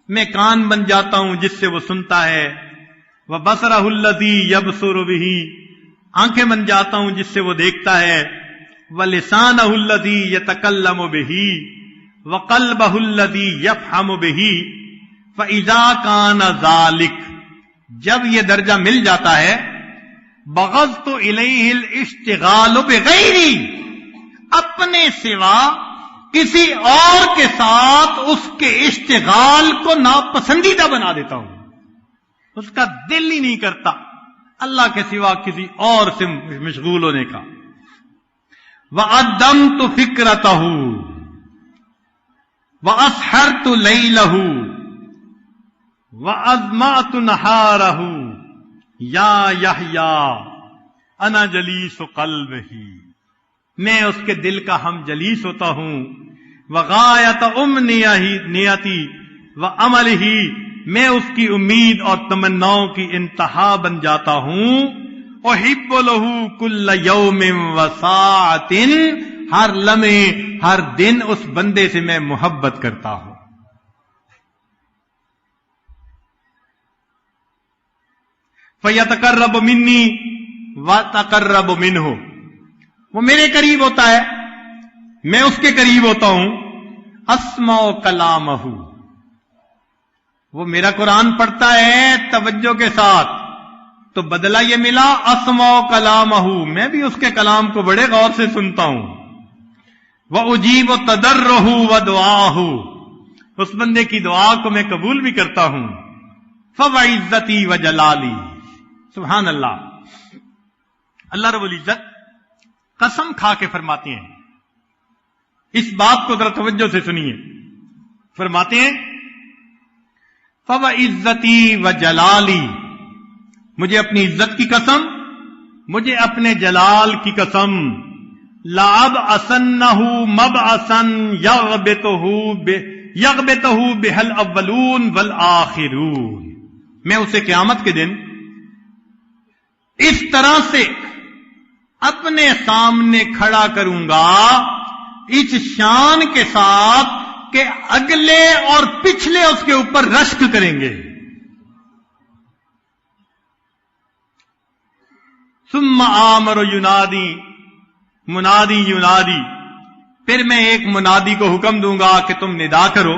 A: میں کان بن جاتا ہوں جس سے وہ سنتا ہے، وبصرہ الذی یبصر بہ، آنکھیں بن جاتا ہوں جس سے وہ دیکھتا ہے، ولسانہ الذی یتکلم بہ، وقلبہ الذی یفہم بہ. فاذا کان ذلک، جب یہ درجہ مل جاتا ہے، بغضت الیہ الاشتغال بغیری، اپنے سوا کسی اور کے ساتھ اس کے اشتغال کو ناپسندیدہ بنا دیتا ہوں. اس کا دل ہی نہیں کرتا اللہ کے سوا کسی اور سے مشغول ہونے کا. وَعَدَّمْتُ فِكْرَتَهُ وَأَسْحَرْتُ لَيْلَهُ وَأَضْمَعْتُ نَهَارَهُ یا یحییٰ انا جلیس قلبہ، میں اس کے دل کا ہم جلیس ہوتا ہوں. وغایت امنیتی وعملہ، میں اس کی امید اور تمناؤں کی انتہا بن جاتا ہوں. احب لہ کل یوم وساعۃ، ہر لمحے ہر دن اس بندے سے میں محبت کرتا ہوں. فیتقرب منی واتقرب منہ، وہ میرے قریب ہوتا ہے میں اس کے قریب ہوتا ہوں. اسمع کلامہ، وہ میرا قرآن پڑھتا ہے توجہ کے ساتھ تو بدلہ یہ ملا اسمع کلامہ، میں بھی اس کے کلام کو بڑے غور سے سنتا ہوں. وَأُجِيبُ تَضَرَّهُ وَدُعَاهُ، اس بندے کی دعا کو میں قبول بھی کرتا ہوں. فَوَعِزَّتِي وَجَلَالِي، سبحان اللہ. اللہ رب العزت قسم کھا کے فرماتے ہیں، اس بات کو ذرا توجہ سے سنیے. فرماتے ہیں فَوَعِزَّتِي وَجَلَالِي، مجھے اپنی عزت کی قسم، مجھے اپنے جلال کی قسم. لَأَبْعَثَنَّهُ مَبْعَثًا يَغْبِطُهُ بِهَا الْأَوَّلُونَ وَالْآخِرُونَ، میں اسے قیامت کے دن اس طرح سے اپنے سامنے کھڑا کروں گا، اس شان کے ساتھ کہ اگلے اور پچھلے اس کے اوپر رشک کریں گے. ثم آمر ینادی، منادی ینادی، پھر میں ایک منادی کو حکم دوں گا کہ تم ندا کرو.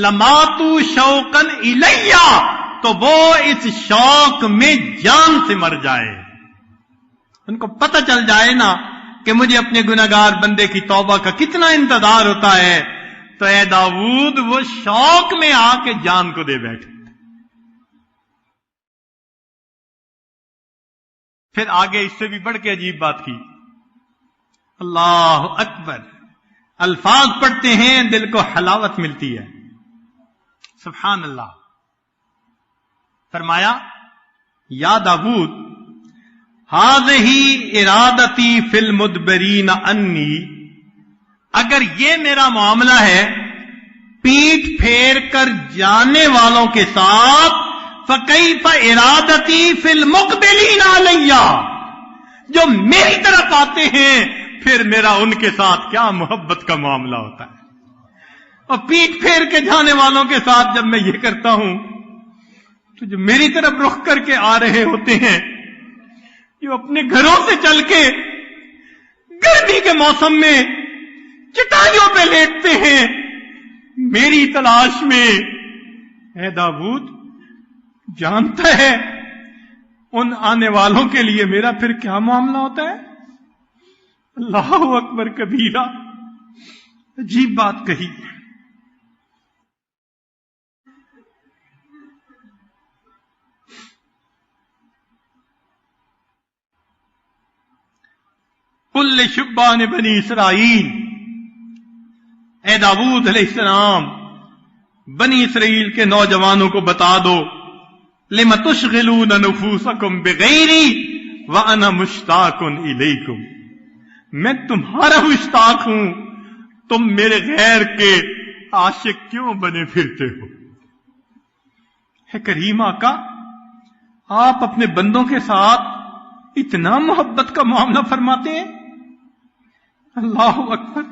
A: لماتو شوقن الیہ، تو وہ اس شوق میں جان سے مر جائے. ان کو پتہ چل جائے نا کہ مجھے اپنے گناہگار بندے کی توبہ کا کتنا انتظار ہوتا ہے، تو اے داؤد وہ شوق میں آ کے جان کو دے بیٹھے. پھر آگے اس سے بھی بڑھ کے عجیب بات کی. اللہ اکبر، الفاظ پڑھتے ہیں دل کو حلاوت ملتی ہے. سبحان اللہ. فرمایا یا داؤد ہذہ ارادتی فی المدبرین انی، اگر یہ میرا معاملہ ہے پیٹھ پھیر کر جانے والوں کے ساتھ، فکیف ارادتی فی المقبلین علیہ، جو میری طرف آتے ہیں پھر میرا ان کے ساتھ کیا محبت کا معاملہ ہوتا ہے. اور پیٹھ پھیر کے جانے والوں کے ساتھ جب میں یہ کرتا ہوں تو جو میری طرف رخ کر کے آ رہے ہوتے ہیں، جو اپنے گھروں سے چل کے گرمی کے موسم میں چٹائیوں پہ لیٹتے ہیں میری تلاش میں، اے داؤد جانتا ہے ان آنے والوں کے لیے میرا پھر کیا معاملہ ہوتا ہے. اللہ اکبر کبیرہ. عجیب بات کہی. قل لشبان بنی اسرائیل، اے داؤد علیہ السلام بنی اسرائیل کے نوجوانوں کو بتا دو، لم تشغلون نفوسکم بغیری وانا مشتاق الیکم، میں تمہارا مشتاق ہوں، تم میرے غیر کے عاشق کیوں بنے پھرتے ہو. ہے کریم آقا، آپ اپنے بندوں کے ساتھ اتنا محبت کا معاملہ فرماتے ہیں. اللہ اکبر.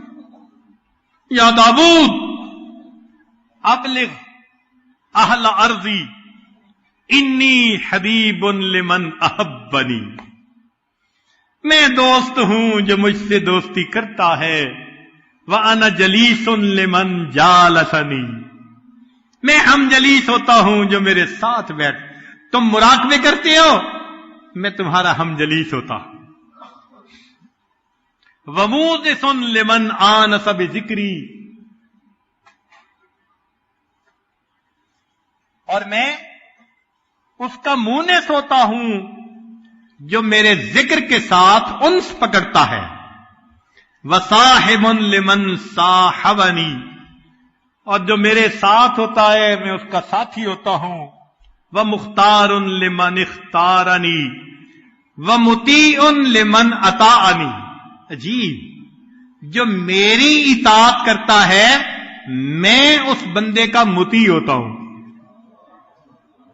A: یا داؤد ابلغ اہل ارضی انی حبیب لمن احبنی، میں دوست ہوں جو مجھ سے دوستی کرتا ہے. وَأَنَا جَلِيسٌ لِمَنْ جَالَسَنِي، میں ہم جلیس ہوتا ہوں جو میرے ساتھ بیٹھ. تم مراقبے کرتے ہو، میں تمہارا ہم جلیس ہوتا ہوں. وَمُوزِسٌ لِمَنْ آنَسَ بِذِكْرِي، اور میں اس کا مونس ہوتا ہوں جو میرے ذکر کے ساتھ انس پکڑتا ہے. وَصَاحِبٌ لِمَنْ صَاحَبَنِي، اور جو میرے ساتھ ہوتا ہے میں اس کا ساتھی ہوتا ہوں. وَمُخْتَارٌ لِمَنْ اخْتَارَنِي وَمُطِيعٌ لِمَنْ أَطَاعَنِي. عجیب، جو میری اطاعت کرتا ہے میں اس بندے کا مطیع ہوتا ہوں.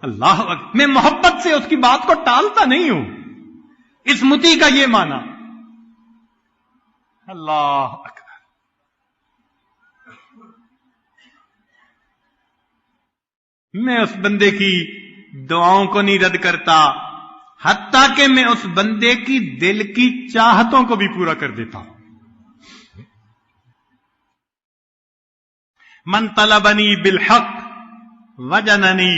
A: اللہ اکبر. میں محبت سے اس کی بات کو ٹالتا نہیں ہوں. اس مطیع کا یہ معنی. اللہ اکبر. میں اس بندے کی دعاؤں کو نہیں رد کرتا، حتیٰ کہ میں اس بندے کی دل کی چاہتوں کو بھی پورا کر دیتا ہوں. من طلبنی بالحق وجننی،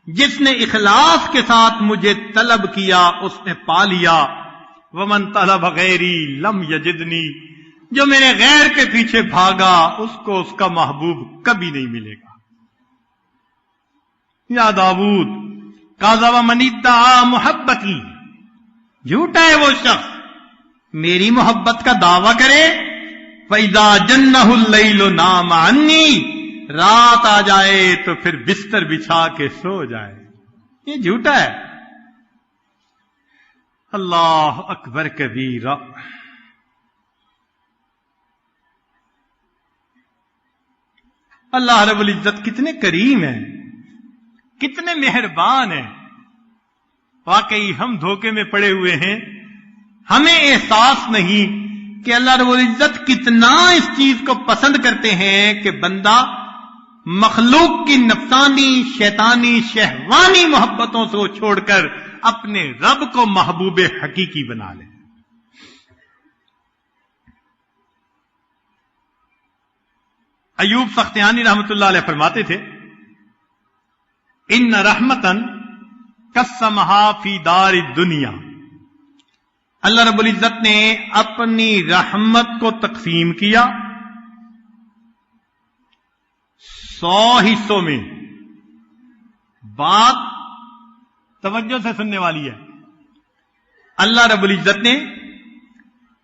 A: جس نے اخلاص کے ساتھ مجھے طلب کیا اس نے پا لیا. ومن طلب غیری لم یجدنی، جو میرے غیر کے پیچھے بھاگا اس کو اس کا محبوب کبھی نہیں ملے گا. یا داؤد کاذب من ادعا محبتی، جھوٹا ہے وہ شخص میری محبت کا دعویٰ کرے. فَإِذَا جَنَّهُ اللَّيْلُ نَامَ عَنِّي، رات آ جائے تو پھر بستر بچھا کے سو جائے. یہ جھوٹا ہے. اللہ اکبر کبیرہ. اللہ رب العزت کتنے کریم ہیں، کتنے مہربان ہیں. واقعی ہم دھوکے میں پڑے ہوئے ہیں، ہمیں احساس نہیں کہ اللہ رب العزت کتنا اس چیز کو پسند کرتے ہیں کہ بندہ مخلوق کی نفسانی شیطانی شہوانی محبتوں سے چھوڑ کر اپنے رب کو محبوب حقیقی بنا لے. ایوب سختیانی رحمت اللہ علیہ فرماتے تھے ان رحمتن قسمہا فی دار الدنیا، اللہ رب العزت نے اپنی رحمت کو تقسیم کیا 100 حصوں میں. بات توجہ سے سننے والی ہے. اللہ رب العزت نے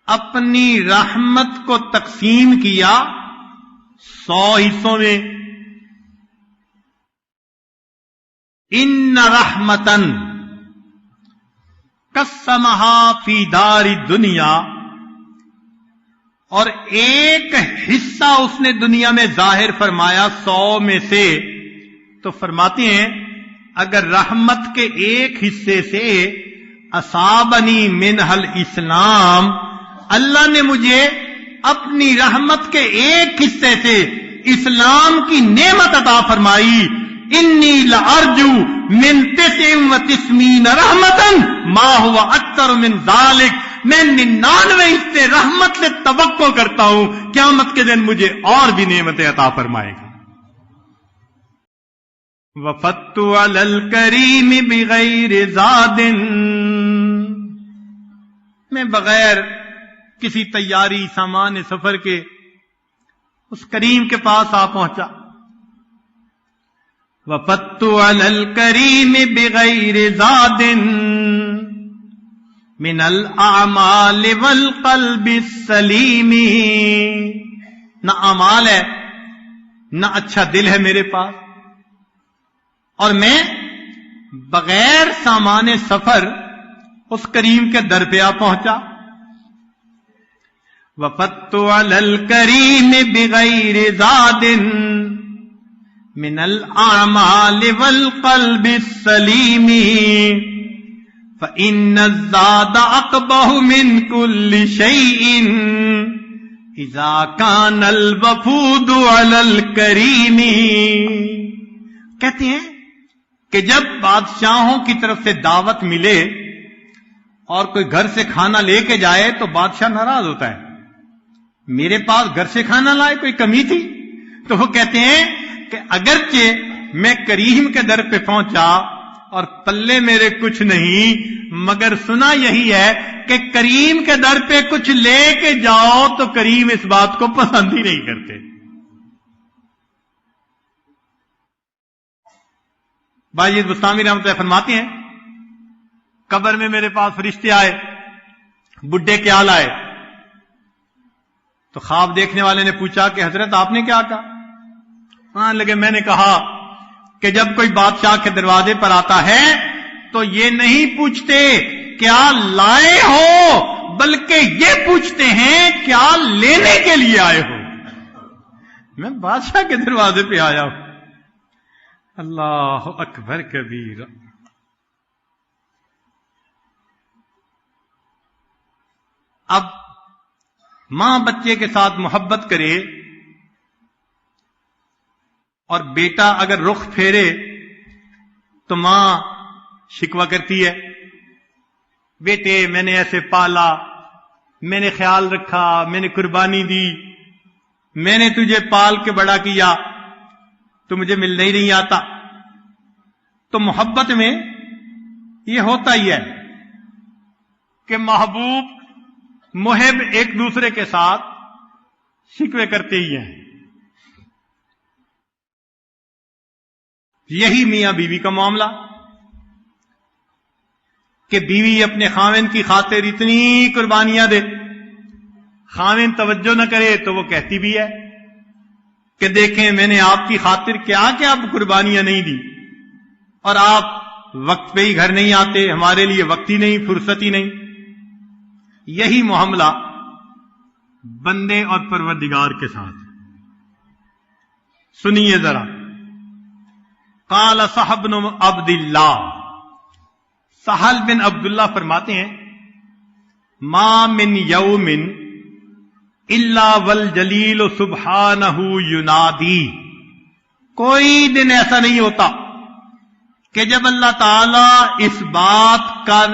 A: اپنی رحمت کو تقسیم کیا 100 حصوں میں. ان رحمتن قسمہا فی دار الدنیا، اور ایک حصہ اس نے دنیا میں ظاہر فرمایا 100 میں سے. تو فرماتے ہیں اگر رحمت کے ایک حصے سے اصابنی منہ الاسلام، اللہ نے مجھے اپنی رحمت کے ایک حصے سے اسلام کی نعمت عطا فرمائی، انی لارجو من 99 رحمتن ما ہوا اکثر من ذالک، میں 99 حصے رحمت سے توقع کرتا ہوں قیامت کے دن مجھے اور بھی نعمتیں عطا فرمائے گا. وفدت علی الکریم بغیر زاد، میں بغیر کسی تیاری سامان سفر کے اس کریم کے پاس آ پہنچا. وفدت علی الکریم بغیر زاد من الاعمال والقلب السلیم، نہ اعمال ہے نہ اچھا دل ہے میرے پاس، اور میں بغیر سامان سفر اس کریم کے در پہ آ پہنچا. وفدت علی الکریم بغیر زاد من الاعمال والقلب السلیم، فإن الزاد اقبح من كل شيء اذا كان الوفود على الكريم. کہتے ہیں کہ جب بادشاہوں کی طرف سے دعوت ملے اور کوئی گھر سے کھانا لے کے جائے تو بادشاہ ناراض ہوتا ہے. میرے پاس گھر سے کھانا لائے کوئی کمی تھی؟ تو وہ کہتے ہیں کہ اگرچہ میں کریم کے در پہ پہنچا اور پلے میرے کچھ نہیں، مگر سنا یہی ہے کہ کریم کے در پہ کچھ لے کے جاؤ تو کریم اس بات کو پسند ہی نہیں کرتے. باجید بستامی رحمۃ اللہ فرماتے ہیں قبر میں میرے پاس فرشتے آئے، بڈھے کیا لائے؟ تو خواب دیکھنے والے نے پوچھا کہ حضرت آپ نے کیا کہا؟ ہاں لگے میں نے کہا کہ جب کوئی بادشاہ کے دروازے پر آتا ہے تو یہ نہیں پوچھتے کیا لائے ہو، بلکہ یہ پوچھتے ہیں کیا لینے کے لیے آئے ہو. میں بادشاہ کے دروازے پہ آیا ہوں. اللہ اکبر کبیر. اب ماں بچے کے ساتھ محبت کرے اور بیٹا اگر رخ پھیرے تو ماں شکوہ کرتی ہے، بیٹے میں نے ایسے پالا، میں نے خیال رکھا، میں نے قربانی دی، میں نے تجھے پال کے بڑا کیا، تو مجھے ملنے ہی نہیں آتا. تو محبت میں یہ ہوتا ہی ہے کہ محبوب محب ایک دوسرے کے ساتھ شکوے کرتے ہی ہیں. یہی میاں بیوی کا معاملہ کہ بیوی اپنے خاوند کی خاطر اتنی قربانیاں دے، خاوند توجہ نہ کرے تو وہ کہتی بھی ہے کہ دیکھیں میں نے آپ کی خاطر کیا کیا قربانیاں نہیں دی، اور آپ وقت پہ ہی گھر نہیں آتے، ہمارے لیے وقت ہی نہیں، فرصت ہی نہیں. یہی معاملہ بندے اور پروردگار کے ساتھ. سنیے ذرا. قال صاحب بن عبد اللہ، سہل بن عبداللہ فرماتے ہیں ما من یوم الا والجلیل سبحانہ ینادی، کوئی دن ایسا نہیں ہوتا کہ جب اللہ تعالی اس بات کا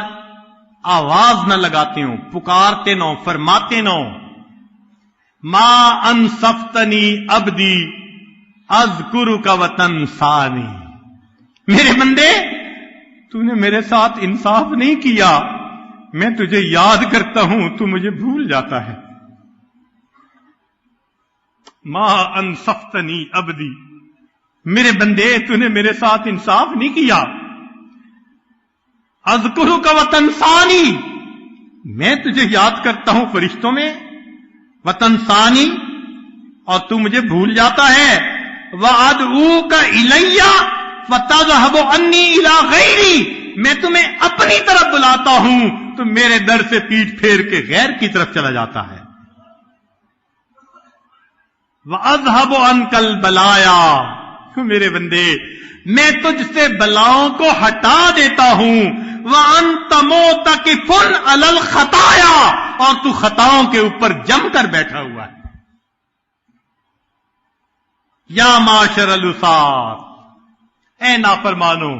A: آواز نہ لگاتے ہوں، پکارتے نہ ہوں، فرماتے نہ ہوں ما انصفتنی عبدی اذکرک وتنسانی، میرے بندے تو نے میرے ساتھ انصاف نہیں کیا، میں تجھے یاد کرتا ہوں تو مجھے بھول جاتا ہے۔ ما انصفتنی عبدی، میرے بندے تو نے میرے ساتھ انصاف نہیں کیا، اذکرک وتنسانی، میں تجھے یاد کرتا ہوں فرشتوں میں، وتنسانی، اور تو مجھے بھول جاتا ہے، وادعوک الی فتذهب عنی الی غیری، میں تمہیں اپنی طرف بلاتا ہوں تو میرے در سے پیٹھ پھیر کے غیر کی طرف چلا جاتا ہے۔ وَأَذْهَبُ عَنْكَ الْبَلَايَا، میرے بندے میں تجھ سے بلاؤں کو ہٹا دیتا ہوں، وَأَنْتَ مُعْتَكِفٌ عَلَى الْخَطَايَا، اور تو خطاؤں کے اوپر جم کر بیٹھا ہوا ہے۔ یا معاشر الوساط، اے نافرمانو،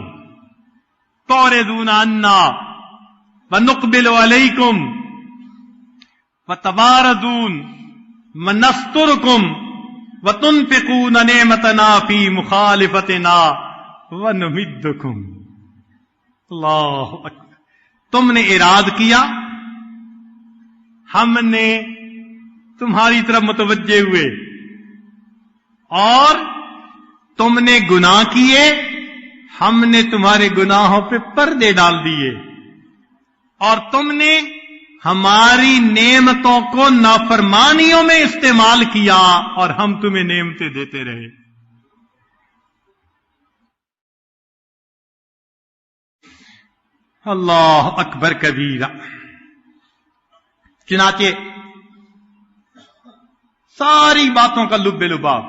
A: تُعْرِضُونَ عَنَّا وَنُقْبِلُ عَلَيْكُمْ وَتَبَارَزُونَ وَنَسْتُرُكُمْ وَتُنْفِقُونَ نِعْمَتَنَا فِي مُخَالِفَتِنَا وَنُمِدُّكُمْ۔ اللہ اکبر، تم نے اراد کیا، ہم نے تمہاری طرف متوجہ ہوئے، اور تم نے گناہ کیے، ہم نے تمہارے گناہوں پہ پردے ڈال دیے، اور تم نے ہماری نعمتوں کو نافرمانیوں میں استعمال کیا، اور ہم تمہیں نعمتیں دیتے رہے۔ اللہ اکبر کبیرہ۔ چنانچہ ساری باتوں کا لب لباب،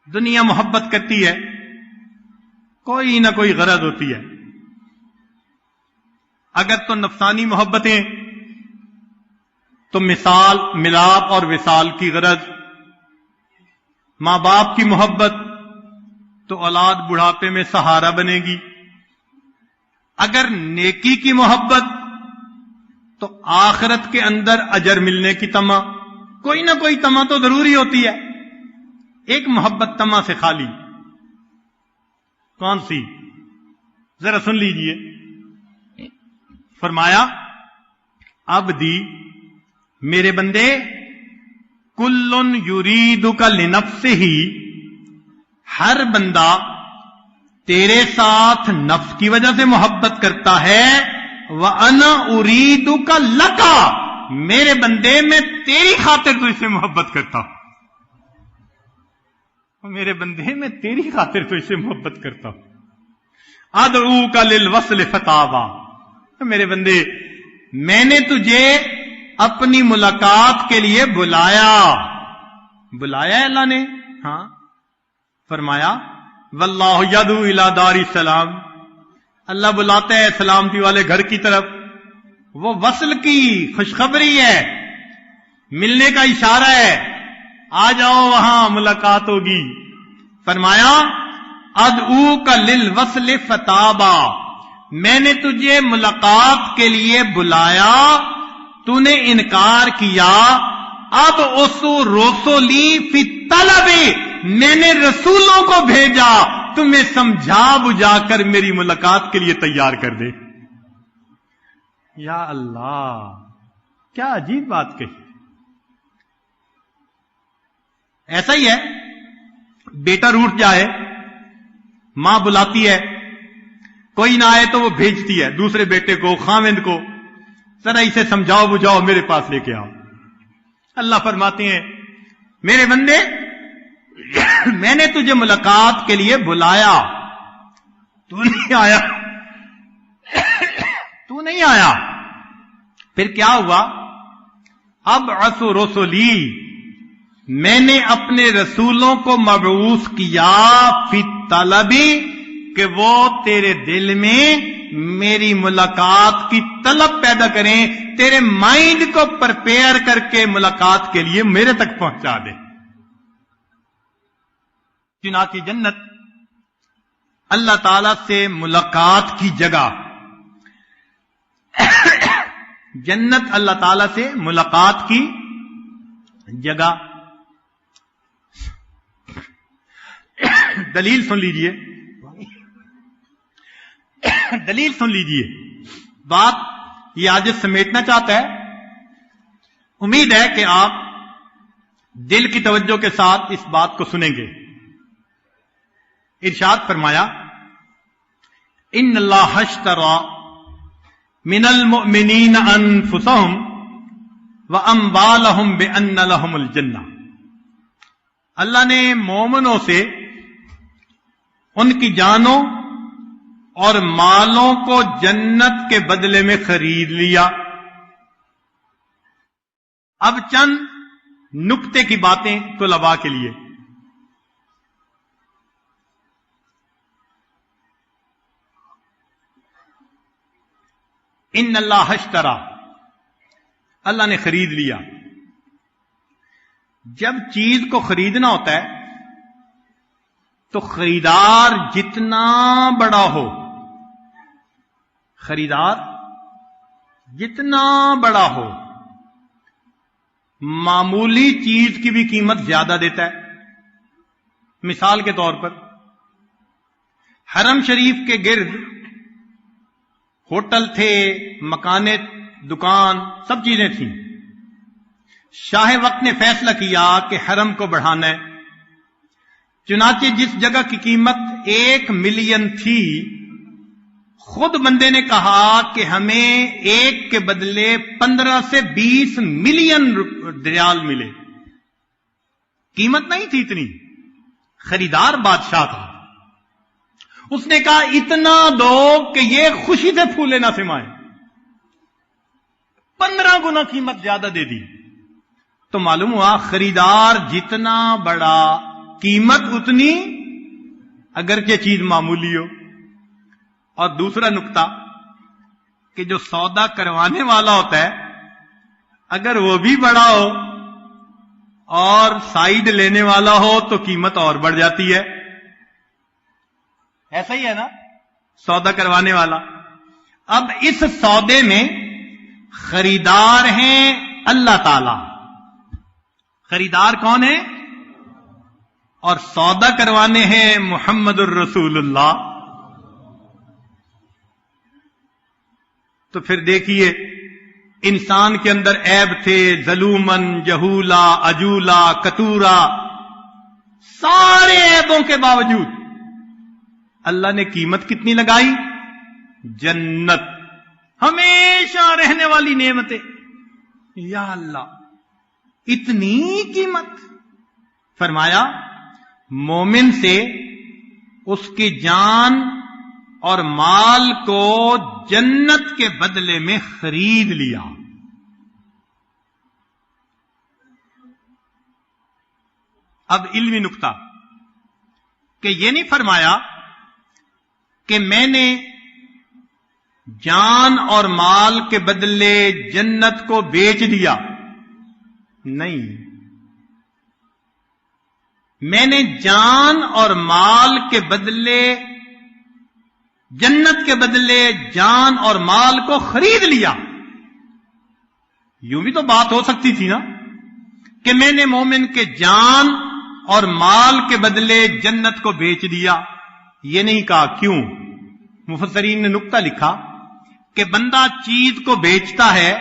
A: دنیا محبت کرتی ہے، کوئی نہ کوئی غرض ہوتی ہے۔ اگر تو نفسانی محبتیں تو مثال، ملاپ اور وصال کی غرض، ماں باپ کی محبت تو اولاد بڑھاپے میں سہارا بنے گی، اگر نیکی کی محبت تو آخرت کے اندر اجر ملنے کی طمع، کوئی نہ کوئی طمع تو ضروری ہوتی ہے۔ ایک محبت طمع سے خالی، کون سی؟ ذرا سن لیجئے۔ فرمایا عبدی، میرے بندے، کلن یریدک لنفسہ، ہر بندہ تیرے ساتھ نفس کی وجہ سے محبت کرتا ہے، وَأَنَا أُرِيدُكَ لَكَ، میرے بندے میں تیری خاطر تجھ سے محبت کرتا ہوں، میرے بندے میں تیری خاطر تجھ سے محبت کرتا ہوں۔ أَدْعُوكَ لِلْوَصْلِ فَتَابَا، میرے بندے میں نے تجھے اپنی ملاقات کے لیے بلایا ہے اللہ نے، ہاں۔ فرمایا واللہ یدعو الی دار السلام، اللہ بلاتا ہے سلامتی والے گھر کی طرف، وہ وصل کی خوشخبری ہے، ملنے کا اشارہ ہے، آ جاؤ وہاں ملاقات ہوگی۔ فرمایا ادعوک للوصل فتابا، میں نے تجھے ملاقات کے لیے بلایا، تو نے انکار کیا، اب اسو رسولی فی طلب، میں نے رسولوں کو بھیجا تمہیں سمجھا بجھا کر میری ملاقات کے لیے تیار کر دے۔ یا اللہ، کیا عجیب بات کہی۔ ایسا ہی ہے، بیٹا روٹھ جائے، ماں بلاتی ہے، کوئی نہ آئے تو وہ بھیجتی ہے دوسرے بیٹے کو، خاوند کو، ذرا اسے سمجھاؤ بجھاؤ میرے پاس لے کے آؤ۔ اللہ فرماتے ہیں میرے بندے میں نے تجھے ملاقات کے لیے بلایا، تو نہیں آیا، تو نہیں آیا، پھر کیا ہوا؟ ابعث رسلی، میں نے اپنے رسولوں کو مبعوث کیا، فی طلبی، کہ وہ تیرے دل میں میری ملاقات کی طلب پیدا کریں، تیرے مائنڈ کو پرپیئر کر کے ملاقات کے لیے میرے تک پہنچا دیں۔ چنانچہ جنت اللہ تعالی سے ملاقات کی جگہ، جنت اللہ تعالی سے ملاقات کی جگہ. دلیل سن لیجئے، دلیل سن لیجئے. بات یہ آج سمیٹنا چاہتا ہے. امید ہے کہ آپ دل کی توجہ کے ساتھ اس بات کو سنیں گے. ارشاد فرمایا ان اللہ اشترى من المؤمنین انفسهم واموالهم بان لهم الجنہ. اللہ نے مومنوں سے ان کی جانوں اور مالوں کو جنت کے بدلے میں خرید لیا. اب چند نکتے کی باتیں طلباء کے لیے. ان اللہ اشترى، اللہ نے خرید لیا. جب چیز کو خریدنا ہوتا ہے تو خریدار جتنا بڑا ہو، خریدار جتنا بڑا ہو، معمولی چیز کی بھی قیمت زیادہ دیتا ہے. مثال کے طور پر حرم شریف کے گرد ہوٹل تھے، مکانیں، دکان، سب چیزیں تھیں. شاہ وقت نے فیصلہ کیا کہ حرم کو بڑھانا ہے. چنانچہ جس جگہ کی قیمت 1 ملین تھی، خود بندے نے کہا کہ ہمیں 1 کے بدلے 15 سے 20 ملین ریال ملے. قیمت نہیں تھی اتنی، خریدار بادشاہ تھا. اس نے کہا اتنا دو کہ یہ خوشی سے پھولے نہ سمائے. 15 گنا قیمت زیادہ دے دی. تو معلوم ہوا خریدار جتنا بڑا، قیمت اتنی، اگرچہ چیز معمولی ہو. اور دوسرا نکتہ کہ جو سودا کروانے والا ہوتا ہے، اگر وہ بھی بڑا ہو اور سائیڈ لینے والا ہو تو قیمت اور بڑھ جاتی ہے. ایسا ہی ہے نا سودا کروانے والا. اب اس سودے میں خریدار ہیں اللہ تعالی. خریدار کون ہے؟ اور سودا کروانے ہیں محمد الرسول اللہ. تو پھر دیکھیے انسان کے اندر عیب تھے، ظلومن، جہولا، عجولا، کتورا. سارے عیبوں کے باوجود اللہ نے قیمت کتنی لگائی؟ جنت، ہمیشہ رہنے والی نعمتیں. یا اللہ، اتنی قیمت. فرمایا مومن سے اس کی جان اور مال کو جنت کے بدلے میں خرید لیا. اب علمی نکتہ کہ یہ نہیں فرمایا کہ میں نے جان اور مال کے بدلے جنت کو بیچ دیا. نہیں، میں نے جان اور مال کے بدلے، جنت کے بدلے جان اور مال کو خرید لیا. یوں بھی تو بات ہو سکتی تھی نا کہ میں نے مومن کے جان اور مال کے بدلے جنت کو بیچ دیا. یہ نہیں کہا. کیوں؟ مفسرین نے نکتہ لکھا کہ بندہ چیز کو بیچتا ہے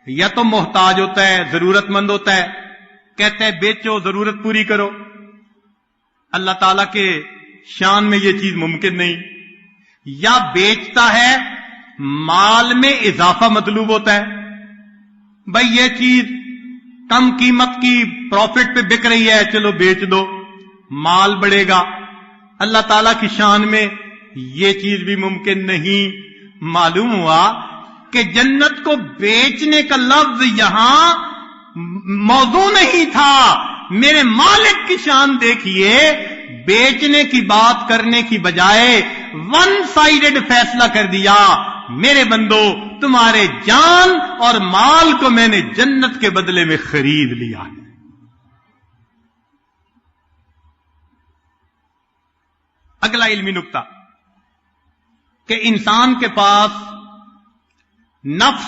A: یا تو محتاج ہوتا ہے، ضرورت مند ہوتا ہے، کہتا ہے بیچو، ضرورت پوری کرو. اللہ تعالیٰ کے شان میں یہ چیز ممکن نہیں. یا بیچتا ہے، مال میں اضافہ مطلوب ہوتا ہے. بھائی یہ چیز کم قیمت کی پروفٹ پہ بک رہی ہے، چلو بیچ دو، مال بڑھے گا. اللہ تعالیٰ کی شان میں یہ چیز بھی ممکن نہیں. معلوم ہوا کہ جنت کو بیچنے کا لفظ یہاں موضوع نہیں تھا. میرے مالک کی شان دیکھیے، بیچنے کی بات کرنے کی بجائے ون سائیڈڈ فیصلہ کر دیا، میرے بندو تمہارے جان اور مال کو میں نے جنت کے بدلے میں خرید لیا ہے. اگلا علمی نکتہ کہ انسان کے پاس نفس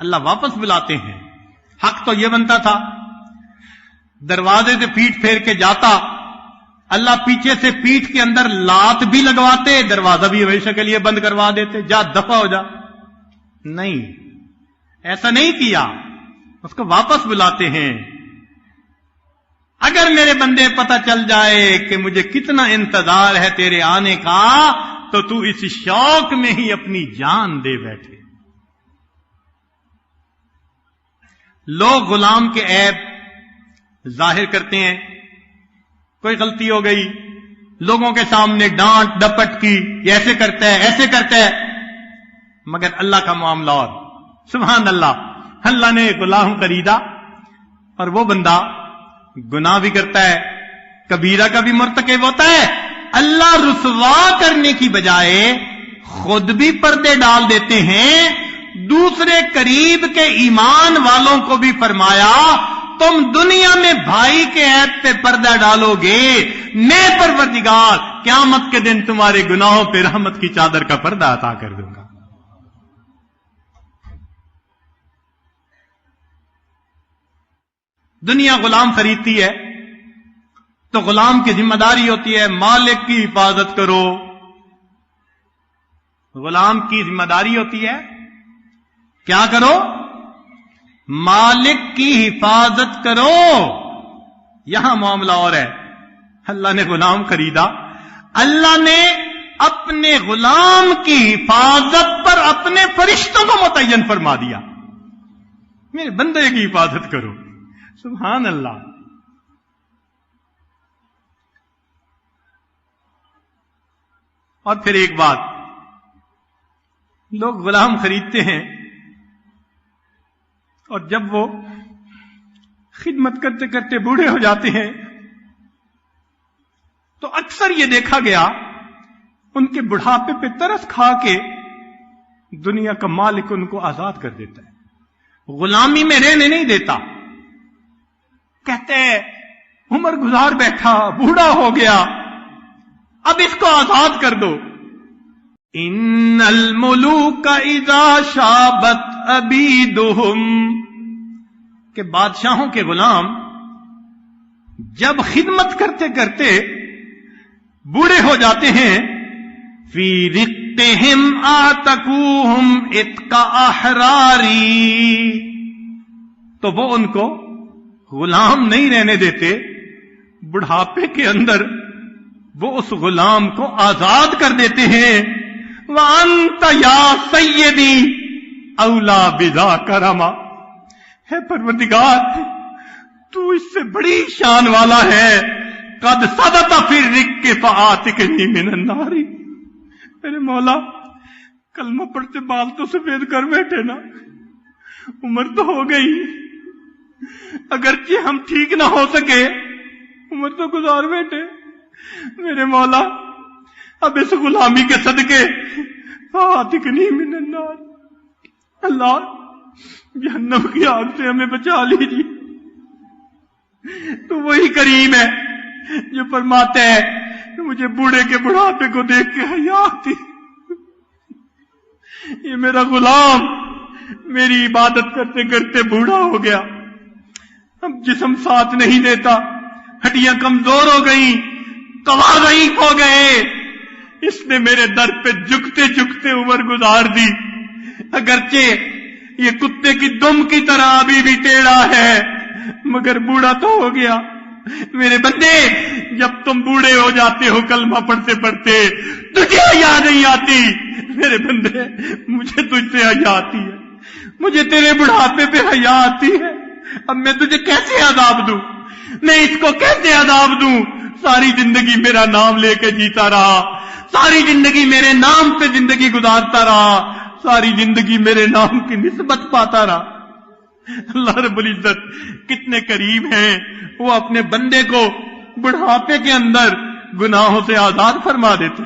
A: اللہ واپس بلاتے ہیں. حق تو یہ بنتا تھا دروازے سے پیٹ پھیر کے جاتا, اللہ پیچھے سے پیٹھ کے اندر لات بھی لگواتے, دروازہ بھی ہمیشہ کے لیے بند کروا دیتے, جا دفع ہو جا. نہیں, ایسا نہیں کیا, اس کو واپس بلاتے ہیں. اگر میرے بندے پتہ چل جائے کہ مجھے کتنا انتظار ہے تیرے آنے کا, تو اس شوق میں ہی اپنی جان دے بیٹھے. لوگ غلام کے عیب ظاہر کرتے ہیں, کوئی غلطی ہو گئی لوگوں کے سامنے ڈانٹ ڈپٹ کی, یہ ایسے کرتا ہے ایسے کرتا ہے, مگر اللہ کا معاملہ اور. سبحان اللہ, اللہ نے غلام خریدا اور وہ بندہ گناہ بھی کرتا ہے, کبیرہ کا بھی مرتکب ہوتا ہے. اللہ رسوا کرنے کی بجائے خود بھی پردے ڈال دیتے ہیں, دوسرے قریب کے ایمان والوں کو بھی فرمایا تم دنیا میں بھائی کے عیب پہ پردہ ڈالو گے, میں پروردگار قیامت کے دن تمہارے گناہوں پہ رحمت کی چادر کا پردہ عطا کر دوں گا. دنیا غلام خریدتی ہے تو غلام کی ذمہ داری ہوتی ہے مالک کی حفاظت کرو. غلام کی ذمہ داری ہوتی ہے کیا کرو؟ مالک کی حفاظت کرو. یہاں معاملہ اور ہے. اللہ نے غلام خریدا, اللہ نے اپنے غلام کی حفاظت پر اپنے فرشتوں کو متعین فرما دیا, میرے بندے کی حفاظت کرو. سبحان اللہ. اور پھر ایک بات, لوگ غلام خریدتے ہیں اور جب وہ خدمت کرتے کرتے بوڑھے ہو جاتے ہیں تو اکثر یہ دیکھا گیا ان کے بڑھاپے پہ ترس کھا کے دنیا کا مالک ان کو آزاد کر دیتا ہے, غلامی میں رہنے نہیں دیتا. کہتے ہیں عمر گزار بیٹھا, بوڑھا ہو گیا, اب اس کو آزاد کر دو. ان الملوک اذا شابت عبیدہم, کہ بادشاہوں کے غلام جب خدمت کرتے کرتے بوڑھے ہو جاتے ہیں, فی رقہم اعتقوہم اتق احراری, تو وہ ان کو غلام نہیں رہنے دیتے, بڑھاپے کے اندر وہ اس غلام کو آزاد کر دیتے ہیں. وَأَنْتَ يَا سَيِّدِي أَوْلَى بِذَاكَ رَمَا, ہے پروردگار تو اس سے بڑی شان والا ہے. قَدْ صَدَتَ فِي الرِّقِّ فَآتِكْنِي مِنَ النَّارِ, میرے مولا کلمہ پڑھتے بال تو سفید کر بیٹھے نا, عمر تو ہو گئی, اگرچہ ہم ٹھیک نہ ہو سکے عمر تو گزار بیٹھے, میرے مولا اب اس غلامی کے صدقے فاتکنی من النار, اللہ جہنم کی آگ سے ہمیں بچا لیجیے. تو وہی کریم ہے جو فرماتا ہے کہ مجھے بوڑھے کے بڑھاپے کو دیکھ کے حیا آتی, یہ میرا غلام میری عبادت کرتے کرتے بوڑھا ہو گیا, اب جسم ساتھ نہیں دیتا, ہڈیاں کمزور ہو گئیں, کوا ضعیف ہو گئے, اس نے میرے در پہ جھکتے جھکتے عمر گزار دی. اگرچہ یہ کتے کی دم کی طرح ابھی بھی ٹیڑھا ہے مگر بوڑھا تو ہو گیا. میرے بندے جب تم بوڑھے ہو جاتے ہو کلمہ پڑھتے پڑھتے تجھے حیا نہیں آتی, میرے بندے مجھے تجھ سے حیا آتی ہے, مجھے تیرے بڑھاپے پہ حیا آتی ہے. اب میں تجھے کیسے عذاب دوں, میں اس کو کیسے عذاب دوں؟ ساری زندگی میرا نام لے کے جیتا رہا, ساری زندگی میرے نام پہ زندگی گزارتا رہا, ساری زندگی میرے نام کی نسبت پاتا رہا. اللہ رب العزت کتنے کریم ہیں, وہ اپنے بندے کو بڑھاپے کے اندر گناہوں سے آزاد فرما دیتے.